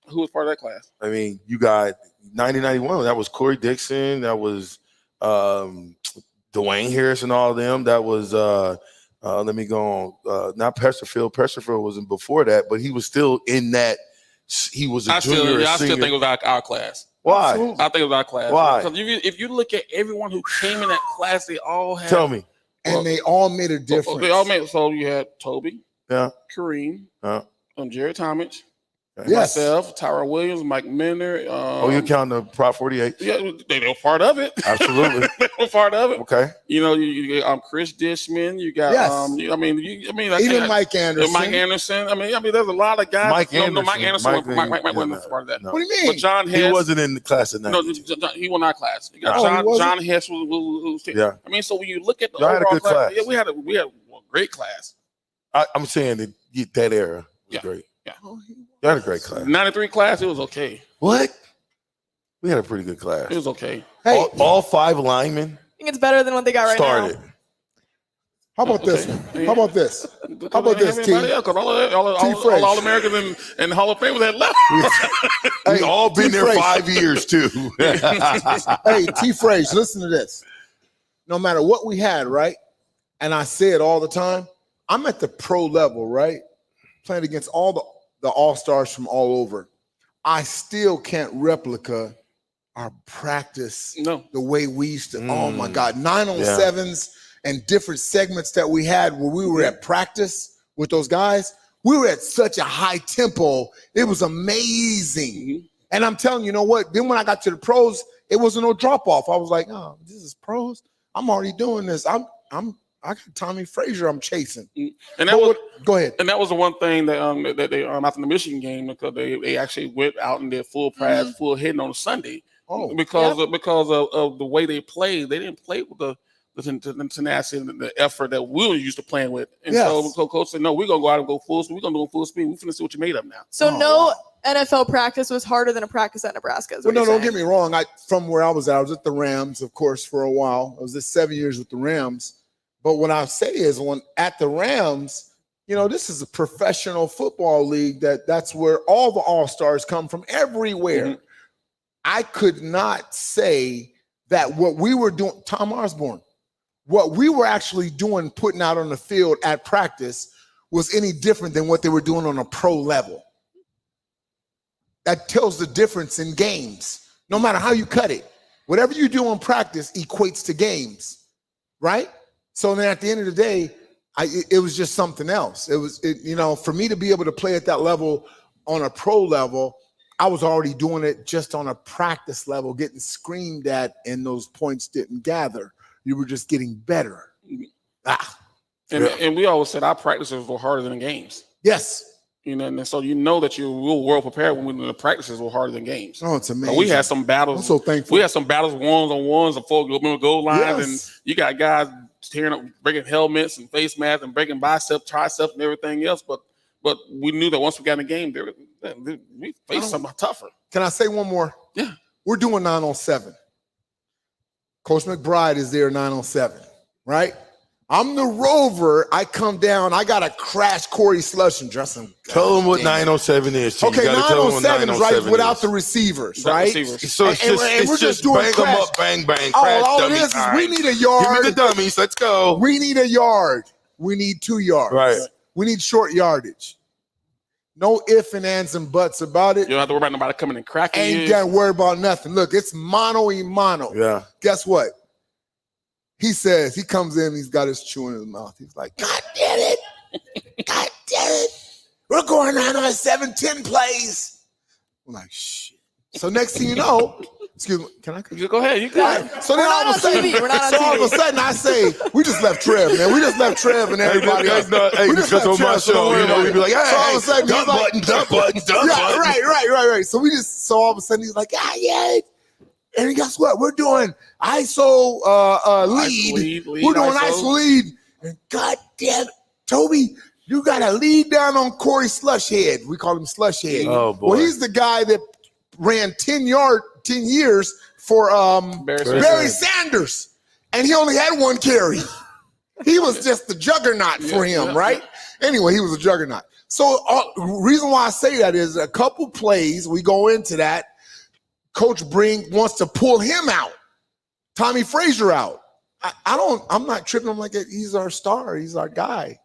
Who was part of that class? I mean, you got 90, 91. That was Corey Dixon. That was Dwayne Harris and all of them. That was, let me go on, not Pesterfield. Pesterfield wasn't before that, but he was still in that. He was a junior. I still think it was our class. Why? I think it was our class. Why? Because if you look at everyone who came in that class, they all had. Tell me. And they all made a difference. They all made. So you had Toby, Kareem, Jerry Talmadge, myself, Tyra Williams, Mike Minner. You're counting the Prop 48? Yeah, they were part of it. Absolutely, they were part of it. Okay. You know, you got Chris Dishman. You got even Mike Anderson. Mike Anderson. I mean, there's a lot of guys. Mike Anderson wasn't part of that. No. What do you mean? But John Hess, he wasn't in the class of 90. No, he was not class. You got John Hess was yeah. I mean, so when you look at the Y'all overall had a good class. yeah, we had a great class. I'm saying that era was great. Yeah. You had a great class. 93 class, it was okay. What? We had a pretty good class. It was okay. Hey, all 5 linemen I think it's better than what they got right started. now. How about this? How about this? How about this, T? Because all Americans and Hall of Famers had left. We all been there 5 years too. Hey, T. Frazier, listen to this. No matter what we had, right? And I say it all the time. I'm at the pro level, right? Playing against all the all-stars from all over. I still can't replicate our practice the way we used to. Oh my God, 9-on-7s and different segments that we had where we were at practice with those guys. We were at such a high tempo. It was amazing. And I'm telling you, you know what? Then when I got to the pros, it wasn't no drop off. I was like, oh, this is pros. I'm already doing this. I got Tommie Frazier I'm chasing. And that go ahead. And that was the one thing that they after the Michigan game, because they actually went out and did full press, full hitting on Sunday. Because of the way they played. They didn't play with the tenacity and the effort that we were used to playing with. And so coach said, no, we're gonna go out and go full speed. We're gonna do full speed. We're gonna see what you made of now. So NFL practice was harder than a practice at Nebraska. Well, no, don't get me wrong. From where I was at the Rams, of course, for a while. I was at 7 years with the Rams. But what I say is when at the Rams, you know, this is a professional football league that's where all the all-stars come from everywhere. I could not say that what we were doing, Tom Osborne, what we were actually doing, putting out on the field at practice, was any different than what they were doing on a pro level. That tells the difference in games, no matter how you cut it. Whatever you do in practice equates to games, right? So then at the end of the day, it was just something else. For me to be able to play at that level on a pro level, I was already doing it just on a practice level, getting screamed at, and those points didn't gather. You were just getting better. And we always said our practices were harder than games. Yes. And so that you were well prepared when the practices were harder than games. Oh, it's amazing. So we had some battles. I'm so thankful. We had some battles ones-on-ones before goal lines, Yes. and you got guys tearing up, breaking helmets and face masks and breaking biceps, triceps, and everything else. But we knew that once we got in the game, we faced something tougher. Can I say one more? Yeah. We're doing 9-on-7. Coach McBride is there 9-on-7, right? I'm the rover. I come down. I got to crash Corey Slush and dress him. Tell him what 9-on-7 is. T. Okay, 9-on-7 is right without the receivers, right? So it's just doing bang them up, bang, bang, crash all it dummy is time. we need a yard. Give me the dummies. Let's go. We need a yard. We need 2 yards. Right. We need short yardage. No ifs and ands and buts about it. You don't have to worry about nobody coming and cracking you. Ain't got to worry about nothing. Look, it's mano-a-mano. Yeah. Guess what? He says, he comes in, he's got his chew in his mouth. He's like, God damn it. God damn it. We're going 9-on-7, 10 plays. I'm like, shit. So next thing you know, excuse me, can I? Go ahead. You got it. So then all of a sudden, I say, we just left Trev, man. We just left Trev and everybody else. Hey, because on my show, we'd be like, hey, so all of a sudden, dump button. Yeah, right. So all of a sudden, he's like, yeah. And guess what? We're doing ISO lead. We're doing ISO lead. And God damn it, Toby, you got to lead down on Corey Slushhead. We call him Slushhead. Oh, boy. Well, he's the guy that ran 10 years for Barry Sanders. And he only had 1 carry. He was just the juggernaut for him, right? Anyway, he was a juggernaut. So reason why I say that is a couple plays, we go into that, Coach Brink wants to pull him out, Tommie Frazier out. I'm not tripping him like that. He's our star. He's our guy.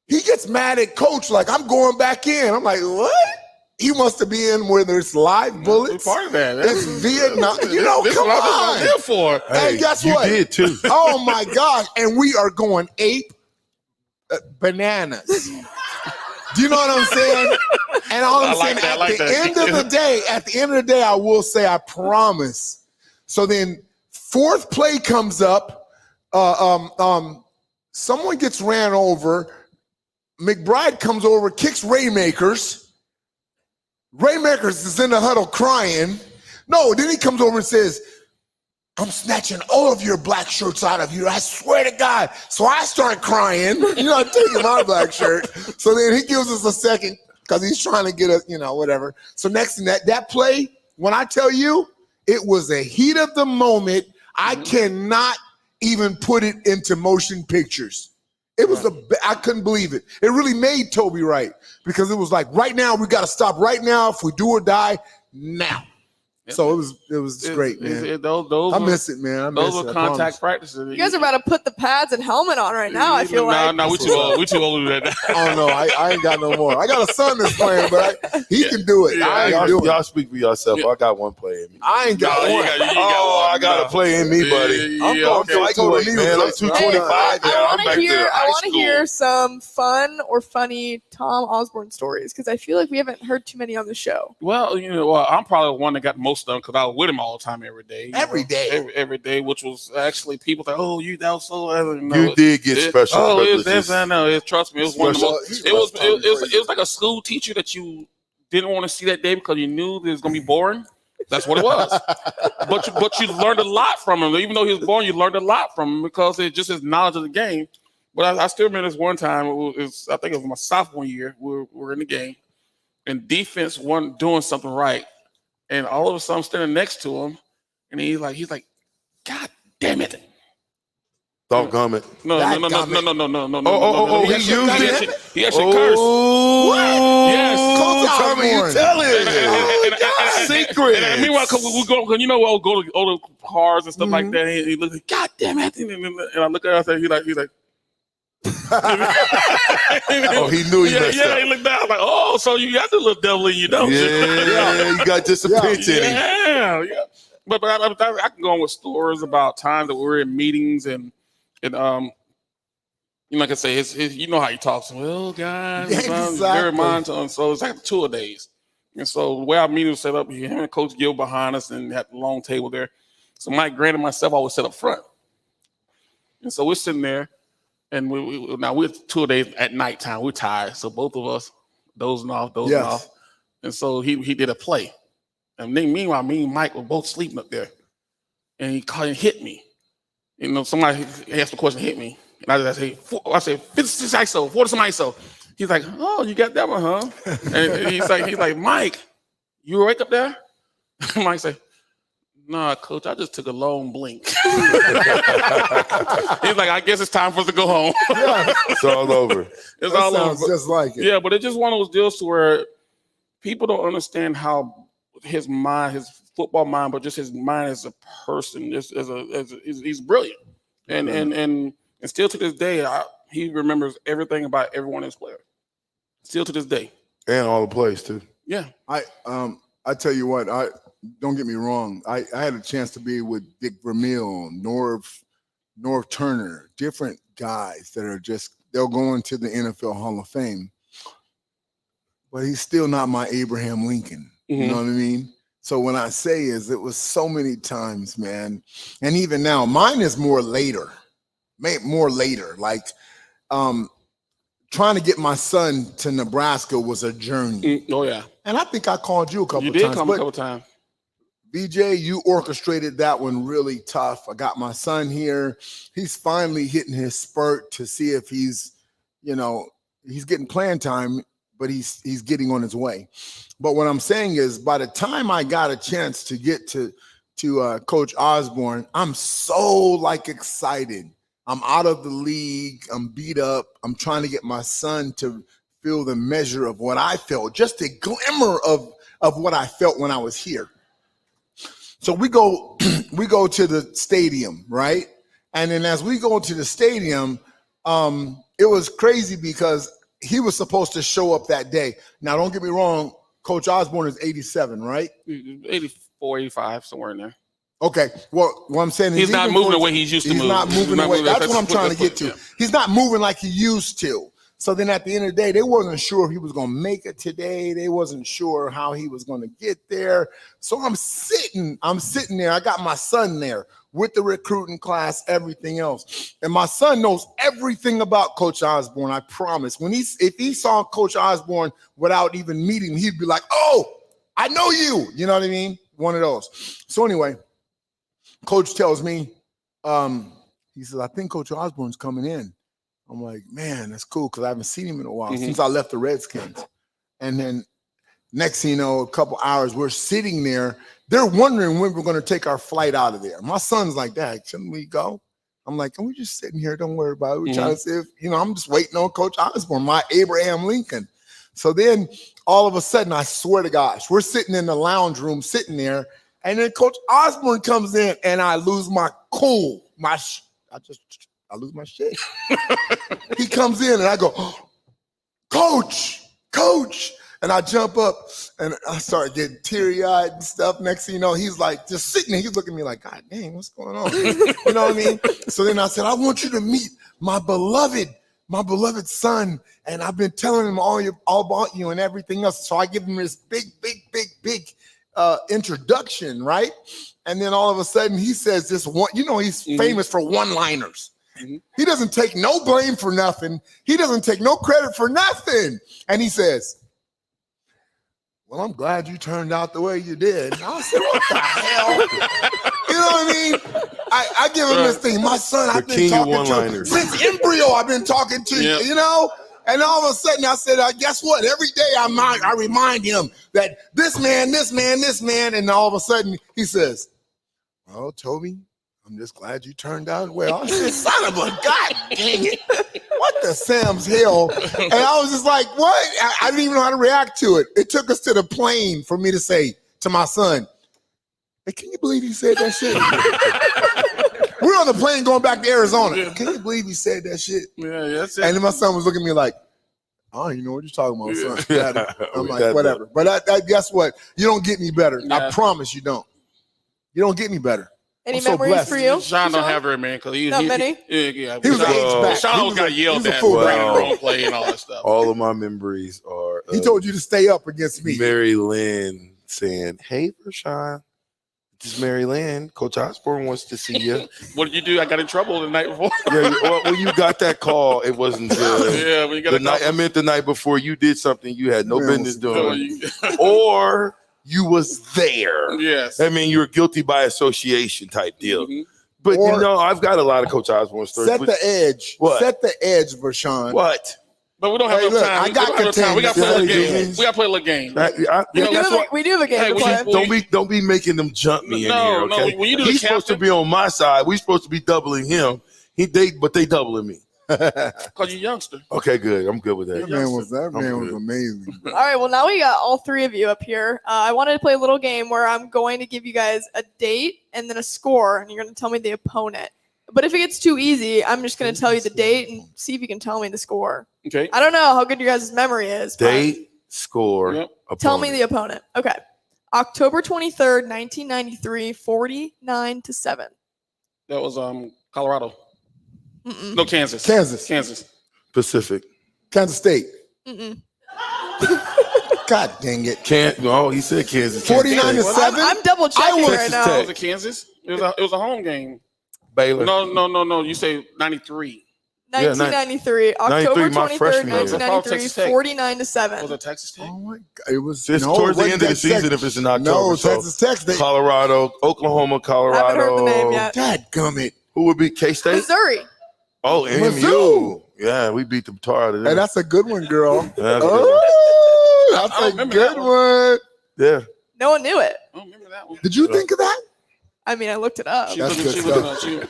He gets mad at Coach like, I'm going back in. I'm like, what? He wants to be in where there's live bullets. Part of that. It's Vietnam. Come on. There for. Hey, guess what? You did too. Oh my gosh. And we are going ape bananas. Do you know what I'm saying? And all I'm saying, at the end of the day, I will say, I promise. So then 4th play comes up. Someone gets ran over. McBride comes over, kicks Raymakers. Raymakers is in the huddle crying. No, then he comes over and says, I'm snatching all of your black shirts out of you. I swear to God. So I start crying. I'm taking my black shirt. So then he gives us a second because he's trying to get us, whatever. So next thing that play, when I tell you, it was a heat of the moment. I cannot even put it into motion pictures. It was I couldn't believe it. It really made Toby right because it was like, right now, we got to stop right now. If we do or die, now. So it was great, man. I miss it, man. Those were contact practices. You guys are about to put the pads and helmet on right now. I feel like. No, we too old. We too old to do that. Oh no, I ain't got no more. I got a son that's playing, but he can do it. I ain't do it. Y'all speak for yourself. I got 1 play in me. I ain't got one. I got a play in me, buddy. I'm going lightweight, man. I'm 225. I want to hear some fun or funny Tom Osborne stories because I feel like we haven't heard too many on the show. Well, I'm probably the one that got most of them because I was with him all the time, every day. Every day, which was actually people that that was so. You did get special. I know. Trust me, it was one of the most. It was like a school teacher that you didn't want to see that day because you knew it was going to be boring. That's what it was. but you learned a lot from him. Even though he was boring, you learned a lot from him because it just his knowledge of the game. But I still remember this one time. I think it was my sophomore year. We were in the game, and defense wasn't doing something right. And all of a sudden, I'm standing next to him, and he's like, God damn it! Doggone it! No. Oh, he used it. He actually cursed. What? Yes. Coach Tommie, you tell it. secret. And meanwhile, we go, we'll go to older cars and stuff like that. And he looks like, God damn it! And I look at us and he's like. Oh, he knew he messed up. He looked down like, oh, so you got the little devil in you, don't you? Yeah, you got just a pinch in him. Yeah. But I can go on with stories about times that we were in meetings and like I say, you know how he talks. Well, guys, very monotone. So it's like 2 days. And so the way our meeting was set up, him and Coach Gill behind us and had the long table there. So Mike Grant and myself always sit up front. And so we're sitting there. And we're 2 days at nighttime. We're tired, so both of us dozing off. And so he did a play, and then meanwhile, me and Mike were both sleeping up there, and he called and hit me. Somebody asked the question, hit me, and I said 56 ISO, 40 some ISO. He's like, oh, you got that one, huh? And he's like, Mike, you awake up there? Mike said, nah, Coach, I just took a long blink. He's like, I guess it's time for us to go home. It's all over. It sounds just like it. Yeah, but it's just one of those deals where people don't understand how his football mind, but just his mind as a person, he's brilliant. And still to this day, he remembers everything about every one of his players. Still to this day. And all the plays, too. Yeah. I tell you what, don't get me wrong. I had a chance to be with Dick Vermeil, Norv Turner, different guys that are they'll go into the NFL Hall of Fame. But he's still not my Abraham Lincoln. Mm-hmm. You know what I mean? So when I say it was so many times, man. And even now, mine is more later. Like trying to get my son to Nebraska was a journey. Oh, yeah. And I think I called you a couple times. You did come a couple times. BJ, you orchestrated that one really tough. I got my son here. He's finally hitting his spurt to see if he's getting playing time, but he's getting on his way. But what I'm saying is, by the time I got a chance to get to Coach Osborne, I'm so excited. I'm out of the league. I'm beat up. I'm trying to get my son to feel the measure of what I felt, just a glimmer of what I felt when I was here. So we go to the stadium, right? And then as we go to the stadium, it was crazy because he was supposed to show up that day. Now, don't get me wrong, Coach Osborne is 87, right? 84, 85, somewhere in there. Okay. Well, what I'm saying is he's not moving the way he used to move. He's not moving the way. That's what I'm trying to get to. Yeah. He's not moving like he used to. So then at the end of the day, they wasn't sure if he was going to make it today. They wasn't sure how he was going to get there. So I'm sitting there. I got my son there with the recruiting class, everything else. And my son knows everything about Coach Osborne, I promise. If he saw Coach Osborne without even meeting him, he'd be like, oh, I know you. You know what I mean? One of those. So anyway, Coach tells me, he says, I think Coach Osborne's coming in. I'm like, man, that's cool because I haven't seen him in a while since I left the Redskins. And then next thing you know, a couple hours, we're sitting there. They're wondering when we're going to take our flight out of there. My son's like, Dad, shouldn't we go? I'm like, we're just sitting here. Don't worry about it. We're trying to see if, I'm just waiting on Coach Osborne, my Abraham Lincoln. So then all of a sudden, I swear to gosh, we're sitting in the lounge room, sitting there. And then Coach Osborne comes in and I lose my cool. I lose my shit. He comes in and I go, Coach. And I jump up and I start getting teary-eyed and stuff. Next thing you know, he's like just sitting there. He's looking at me like, God dang, what's going on? You know what I mean? So then I said, I want you to meet my beloved son. And I've been telling him all about you and everything else. So I give him this big introduction, right? And then all of a sudden he says this one, he's famous for one-liners. He doesn't take no blame for nothing. He doesn't take no credit for nothing. And he says, well, I'm glad you turned out the way you did. And I said, what the hell? You know what I mean? I give him this thing. My son, I've been talking to since embryo. I've been talking to you, And all of a sudden I said, guess what? Every day I remind him that this man. And all of a sudden he says, well, Toby, I'm just glad you turned out well. I said, son of a God dang it. What the Sam's hell? And I was just like, what? I didn't even know how to react to it. It took us to the plane for me to say, to my son, hey, can you believe he said that shit? We're on the plane going back to Arizona. Yeah. Can you believe he said that shit? Yeah, that's it. And then my son was looking at me like, I don't even know what you're talking about, son. Daddy. I'm like, That- whatever. But I guess what? You don't get any better. Yeah. I promise you don't. You don't get any better. Any I'm so memories blessed. for you? Sean don't have very many because Not many? Yeah. He was an Sean- H-back. Sean He always was got a- yelled he was a at full for bringing back. wrong play and all that stuff. All of my memories are He told you to stay up against me. Mary Lynn saying, "Hey, Rashawn, this is Mary Lynn. Coach Osborne wants to see you." What did you do? I got in trouble the night before. Well, when you got that call, it wasn't good. Yeah, when you got The a night, call. I meant the night before you did something you had no Man, business So doing, you- or you was there. yes. I mean, you were guilty by association type deal. Mhm. But Or- you know, I've got a lot of Coach Osborne stories. Set but- the edge. What? Set the edge, Vershawn. What? But we don't have Hey, enough look, time. I got we don't have time. We got to play a little containment. game. We got to play a little game. We do have a game Hey, to when play. you- Don't be making them jump me No, in no, here. Okay, when you do the he's supposed to captain- be on my side. We supposed to be doubling him. But they doubling me. Because you're youngster. Okay, good. I'm good with That that. man was I'm good. amazing. All right, well, now we got all three of you up here. I wanted to play a little game where I'm going to give you guys a date and then a score, and you're going to tell me the opponent. But if it gets too easy, I'm just going to tell you the date and see if you can tell me the score. Okay. I don't know how good your guys' memory is. but Date, score. Yep. Tell me opponent. the opponent. Okay. October 23rd, 1993, 49-7. That was Colorado. Mm-mm. No, Kansas. Kansas. Pacific. Kansas State. Mm-mm. God dang it. No, he said Kansas. 49 to Kansas. 7. I'm double checking was right Texas now. Tech. Was it Kansas? It was a home game. Baylor. No. You say 93. 1993, October 93, my 23rd, freshman year. 1993, 49-7. Was it Texas Tech? Oh my God. It was It's towards the end of the season if it's in October. No, so Texas Tech. They, Colorado, Oklahoma, Colorado. Haven't heard the name yet. dadgummit. Who would be K-State? Missouri. Oh, Mizzou. MU. Yeah, we beat the tar out of them. Hey, that's a good one, girl. That's a good one. Oh, I that's a remember good that one. Yeah. No one knew it. I don't remember that one. Did you think of that? I mean, I looked it up. That's good That's good.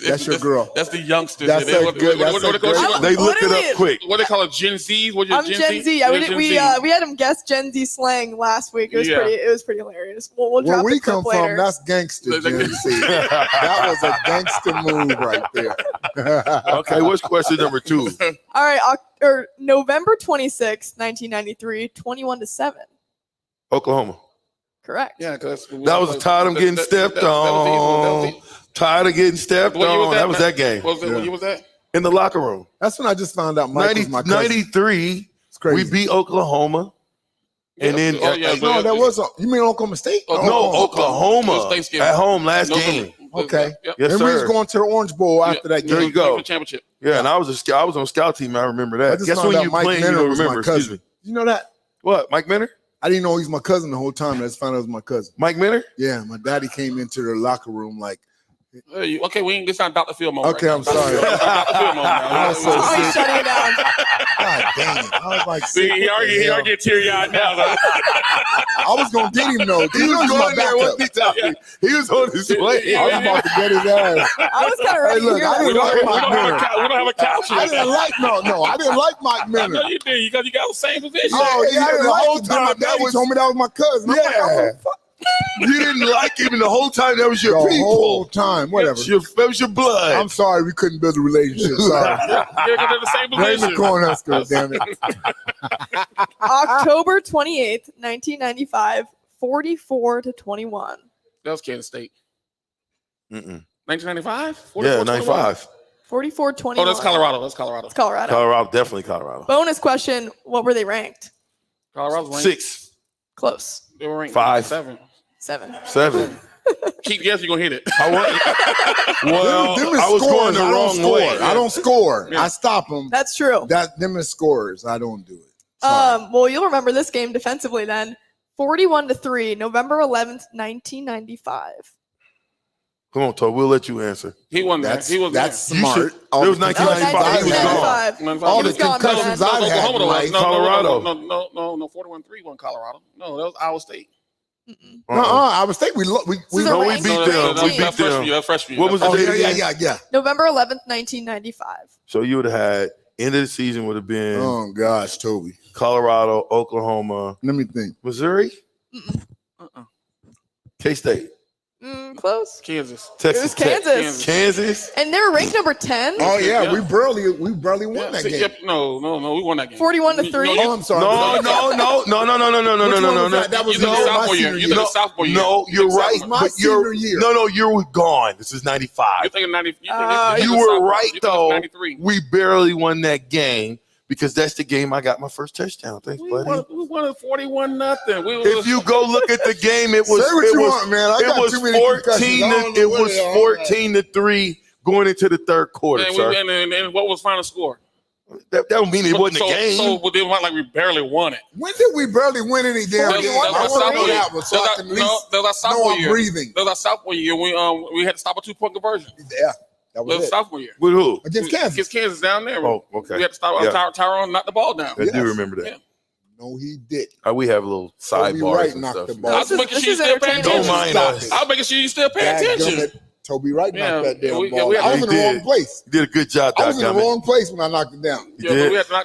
That's your girl. That's the youngsters. That's They- a what- good- what- that's what a they call- good- They look it Literally- up quick. What they call it, Gen Z? What I'm Gen Z. Yeah, we had him guess Gen Z slang last week. It was Yeah. pretty hilarious. We'll drop Where we the clip come later. from, that's gangster, Gen Z. That was a gangster move right there. Okay, what's question number 2? All right, November 26, 1993, 21-7. Oklahoma. Correct. Yeah, because That was tired of getting stepped on. Tired of getting stepped on. That was that game. What year was that? In the locker room. That's when I just found out Mike was my cousin. 93, It's crazy. we beat Oklahoma. And then, No, that was you mean Oklahoma State? Oh, no, It Oklahoma was Thanksgiving. at home last No, game. Okay. Yep. Yes, and we was sir. going to the Orange Bowl after that There game. you go. Championship. Yeah, and I was on scout team. I remember I that. just Guess found when out you Mike playing, you Minner don't was remember. my Excuse cousin. me. You know that? What, Mike Minner? I didn't know he was my cousin the whole time. I just found out it was my cousin. Mike Minner? Yeah, my daddy came into the locker room like, Okay, this not Dr. Phil moment. okay, I'm sorry. Dr. Phil moment. I was so Oh, he's sick. shutting it down. God dang it. I was like, See, he already get teary-eyed now. I was going to get him, though. He was going there. What he tell me? He was on his way. I was about to get his ass. I was kind of ready Hey, look, to I hear didn't that. like Mike Minner. We don't have a couch. I didn't like I didn't like Mike I know Minner. you did because you got the same position. Oh, yeah, I didn't the like whole him. Then my time, that daddy was- told me that was my cousin. I'm like, Yeah. You didn't like him, and the whole time that was your the whole people. time, whatever. That was your blood. I'm sorry we couldn't build a relationship. Sorry. Yeah, because they're the same Blame the position. Cornhuskers, damn it. October 28th, 1995, 44-21. That was Kansas State. Mm-mm. 1995? Yeah, 95. 44-21. Oh, that's Colorado. That's Colorado. It's Colorado. Colorado, definitely Colorado. Bonus question, what were they ranked? Colorado's ranked. 6, Close. They were ranked 5, 7. 7. Keep guessing, you're going to hit it. Well, Them is I was going scores. the I don't wrong score. way. I don't score. Yeah. I stop them. That's true. Them is scores. I don't do it. Sorry. Well, you'll remember this game defensively then. 41-3, November 11th, 1995. Come on, Todd. We'll let you answer. He won there. That's He was that's You smart. should- All it was the 1995. concussions I had. 1995. All He the was gone by concussions then. I had, Oklahoma was. Mike. Colorado. No, 41-3 won Colorado. No, that was Iowa State. Mm-mm. I was thinking we This is a No, we ranked beat team. them. We beat That's freshman them. year. That's freshman year. What was That's the Oh date yeah, again? yeah. November 11th, 1995. So you would have had end of the season would have been Oh gosh, Toby. Colorado, Oklahoma, Let me think. Missouri. K-State. Close. Kansas. Texas It was Kansas. And they were ranked number 10. Oh yeah, we barely won that game. No, we won that game. 41-3. Oh, I'm sorry. No. That was You did the sophomore year. You did the sophomore year. No, you're right. My senior year. No, you're gone. This is 95. You're thinking 90. You were right though. 93. We barely won that game because that's the game I got my first touchdown. Thanks, buddy. We won at 41-0. If you go look at the game, it was Say what you want, man. I got too many concussions. It was 14-3 going into the third quarter, sir. And what was final score? That don't mean it wasn't a game. So it wasn't like we barely won it. When did we barely win any damn game? That was our sophomore year. Breathing. That was our sophomore year. We had to stop a 2-point conversion. Yeah, that was it. Sophomore year. With who? Against Kansas. Against Kansas down there. Oh, okay. We had to stop Tyrone knock the ball down. I do remember that. Yeah. No, he did. We have a little sidebars and stuff. I was making sure you still paying attention. Don't mind us. I was making sure you still paying attention. Toby Wright knocked that damn ball. I was in the wrong place. You did a good job. I was in the wrong place when I knocked it down.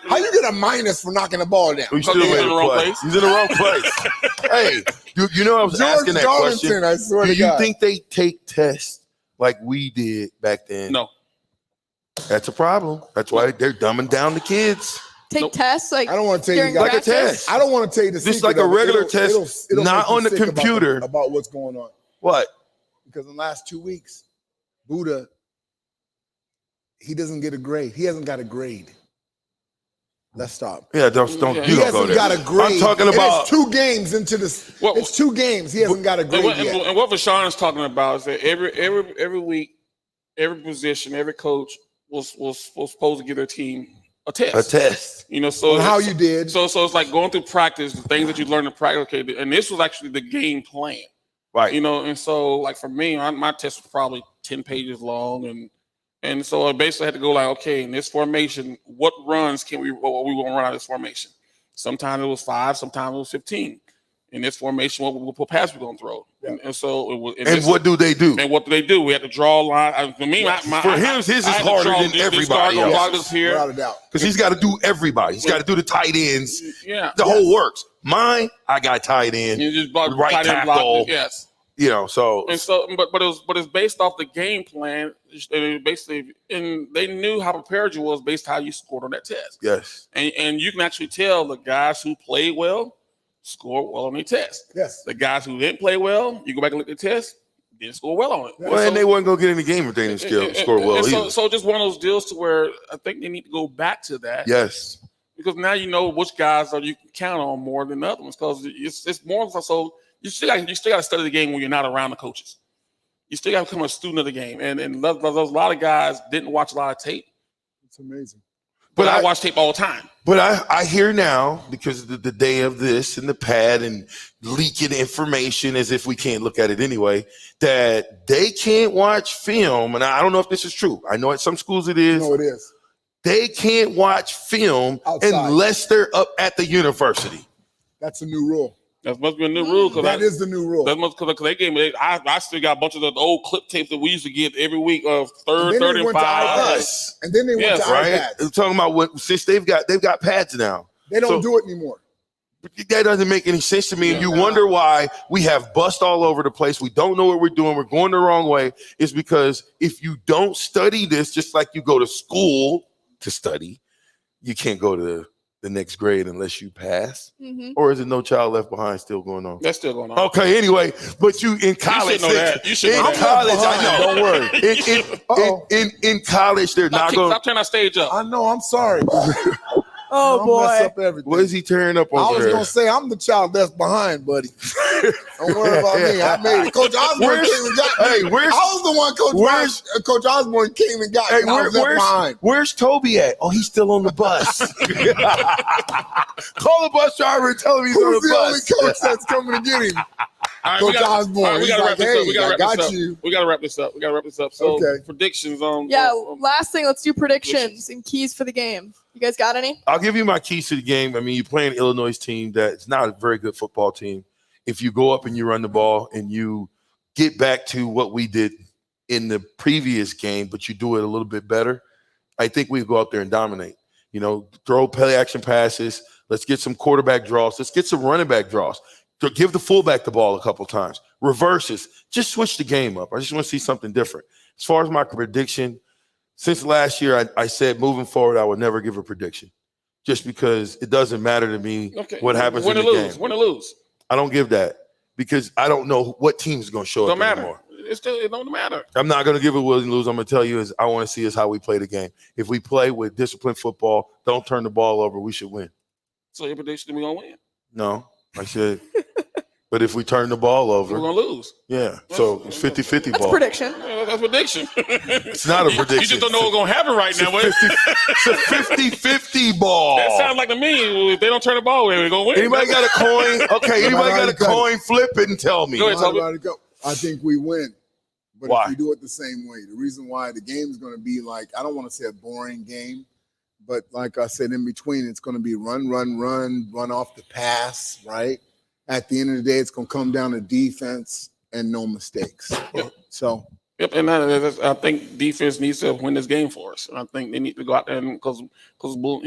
How you get a minus for knocking the ball down? You still made a play. He's in the wrong place. Hey, you know I was asking that question. I swear to God. Do you think they take tests like we did back then? No. That's a problem. That's why they're dumbing down the kids. Take tests like I don't want to tell you like a test. I don't want to tell you the just secret like a regular test, it'll not on the computer. About what's going on. What? Because in the last 2 weeks, Buddha, he doesn't get a grade. He hasn't got a grade. Let's stop. Yeah, don't. He You don't hasn't go there. got a grade. I'm talking about it's 2 games into this. It's 2 games. He hasn't got a grade yet. And what Vashawn is talking about is that every week, every position, every coach was supposed to give their team a test. You know, so how you did. So it's like going through practice, the things that you learn in practice. Okay, and this was actually the game plan. Right. You know, and so like for me, my test was probably 10 pages long, and so I basically had to go like, okay, in this formation, what runs we want to run out of this formation? Sometimes it was 5, sometimes it was 15. In this formation, what pass we gonna throw? Yeah. And so it was. And what do they do? And what do they do? We had to draw a line. For me, his is harder than everybody else. Without a doubt. Because he's got to do everybody. He's got to do the tight ends. Yeah. The whole works. Mine, I got tight end. You just block, right tackle. Yes. You know, so but it's based off the game plan. Basically, and they knew how prepared you was based on how you scored on that test. Yes. And you can actually tell the guys who played well scored well on their test. Yes. The guys who didn't play well, you go back and look at the test, didn't score well on it. Well, and they wasn't gonna get in the game if they didn't score well either. So just one of those deals to where I think they need to go back to that. Yes. Because now you know which guys you can count on more than other ones. Because it's more so you still got to study the game when you're not around the coaches. You still got to become a student of the game. And those a lot of guys didn't watch a lot of tape. It's amazing. But I watch tape all the time. But I hear now, because of the day of this and the pad and leaking information as if we can't look at it anyway, that they can't watch film. And I don't know if this is true. I know at some schools it is. No, it is. They can't watch film outside unless they're up at the university. That's a new rule. That must be a new rule. That is the new rule. That must because they gave me. I still got a bunch of the old clip tapes that we used to get every week of third and 5. And then they went to iPads. I'm talking about since they've got pads now. They don't do it anymore. That doesn't make any sense to me. And you wonder why we have bust all over the place. We don't know what we're doing. We're going the wrong way. It's because if you don't study this, just like you go to school to study, you can't go to the next grade unless you pass. Mm-hmm. Or is it No Child Left Behind still going on? That's still going on. Okay, anyway, but you in college. You should know that. You should know in college, I know. Don't worry. In college, they're not going. Stop turning that stage up. I know. I'm sorry. Oh boy! Mess up everything. What is he tearing up over there? I was gonna say I'm the child left behind, buddy. Don't worry about me. I made it. Coach Osborne came and got me. I was the one Coach Osborne came and got me. I was left behind. Where's Toby at? Oh, he's still on the bus. Call the bus driver and tell him he's on the bus. Who's the only coach that's coming to get him? Right, Coach Osborne. We gotta wrap this up. We gotta wrap this up. So predictions on. Last thing, let's do predictions and keys for the game. You guys got any? I'll give you my keys to the game. I mean, you're playing Illinois' team that's not a very good football team. If you go up and you run the ball and you get back to what we did in the previous game, but you do it a little bit better, I think we go out there and dominate. You know, throw play action passes. Let's get some quarterback draws. Let's get some running back draws. Give the fullback the ball a couple times. Reverses. Just switch the game up. I just want to see something different. As far as my prediction, since last year, I said moving forward, I would never give a prediction just because it doesn't matter to me what happens in the game. Win or lose. I don't give that because I don't know what team is going to show up anymore. It don't matter. I'm not going to give it win and lose. I'm going to tell you is I want to see is how we play the game. If we play with disciplined football, don't turn the ball over, we should win. So your prediction, we going to win? No, I said. But if we turn the ball over, we're going to lose. Yeah. So it's 50-50 ball. That's prediction. Yeah, that's prediction. It's not a prediction. You just don't know what's going to happen right now. It's a 50-50 ball. That sounds like to me. If they don't turn the ball away, we're going to win. Anybody got a coin? Okay, anybody got a coin? Flip it and tell me. Go ahead, Tommie. I think we win. But why? If we do it the same way, the reason why the game is going to be like, I don't want to say a boring game, but like I said, in between, it's going to be run off the pass, right? At the end of the day, it's going to come down to defense and no mistakes. Yep. So. Yep, and I think defense needs to win this game for us. I think they need to go out there and because Bill,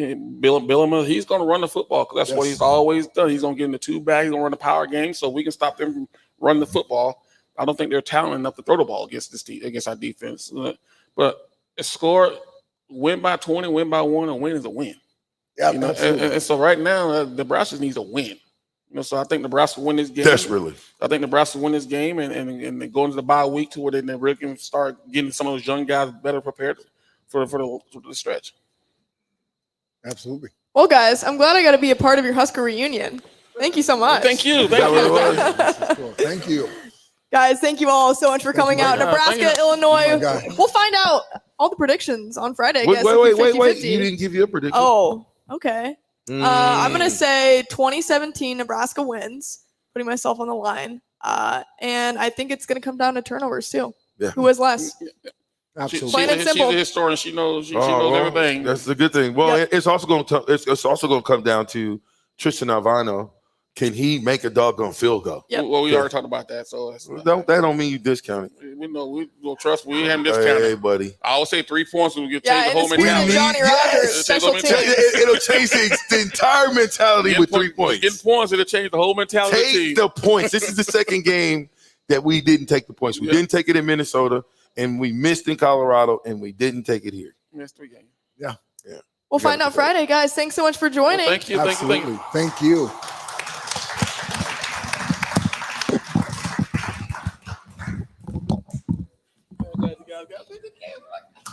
he's going to run the football because that's what he's always done. He's going to get in the two back. He's going to run the power game so we can stop them from running the football. I don't think they're talented enough to throw the ball against our defense. But a score, win by 20, win by 1, a win is a win. Yeah, you know? And so right now, Nebraska needs a win. You know, so I think Nebraska win this game. Desperately. I think Nebraska win this game and they go into the bye week to where they really can start getting some of those young guys better prepared for the stretch. Absolutely. Well, guys, I'm glad I got to be a part of your Husker reunion. Thank you so much. Thank you. Thank you. Guys, thank you all so much for coming out. Nebraska, Illinois. We'll find out all the predictions on Friday. I guess. Wait. You didn't give your prediction. Oh, okay. I'm going to say 2017 Nebraska wins, putting myself on the line. And I think it's going to come down to turnovers, too. Yeah. Who has less? Absolutely. Plain and simple. She's a historian. She knows everything. That's the good thing. Well, it's also going to come down to Tristan Alvano. Can he make a doggone field goal? Yep. Well, we already talked about that. So that don't mean you discount it. We know we will trust. We haven't discounted. Hey, buddy. I always say 3 points and we get change the whole mentality. Johnny Rodgers, special team. It'll change the entire mentality with 3 points. Getting points, it'll change the whole mentality. Take the points. This is the second game that we didn't take the points. We didn't take it in Minnesota, and we missed in Colorado, and we didn't take it here. Missed 3 games. Yeah. We'll find out Friday, guys. Thanks so much for joining. Well, thank you. Absolutely. Thank you. You guys got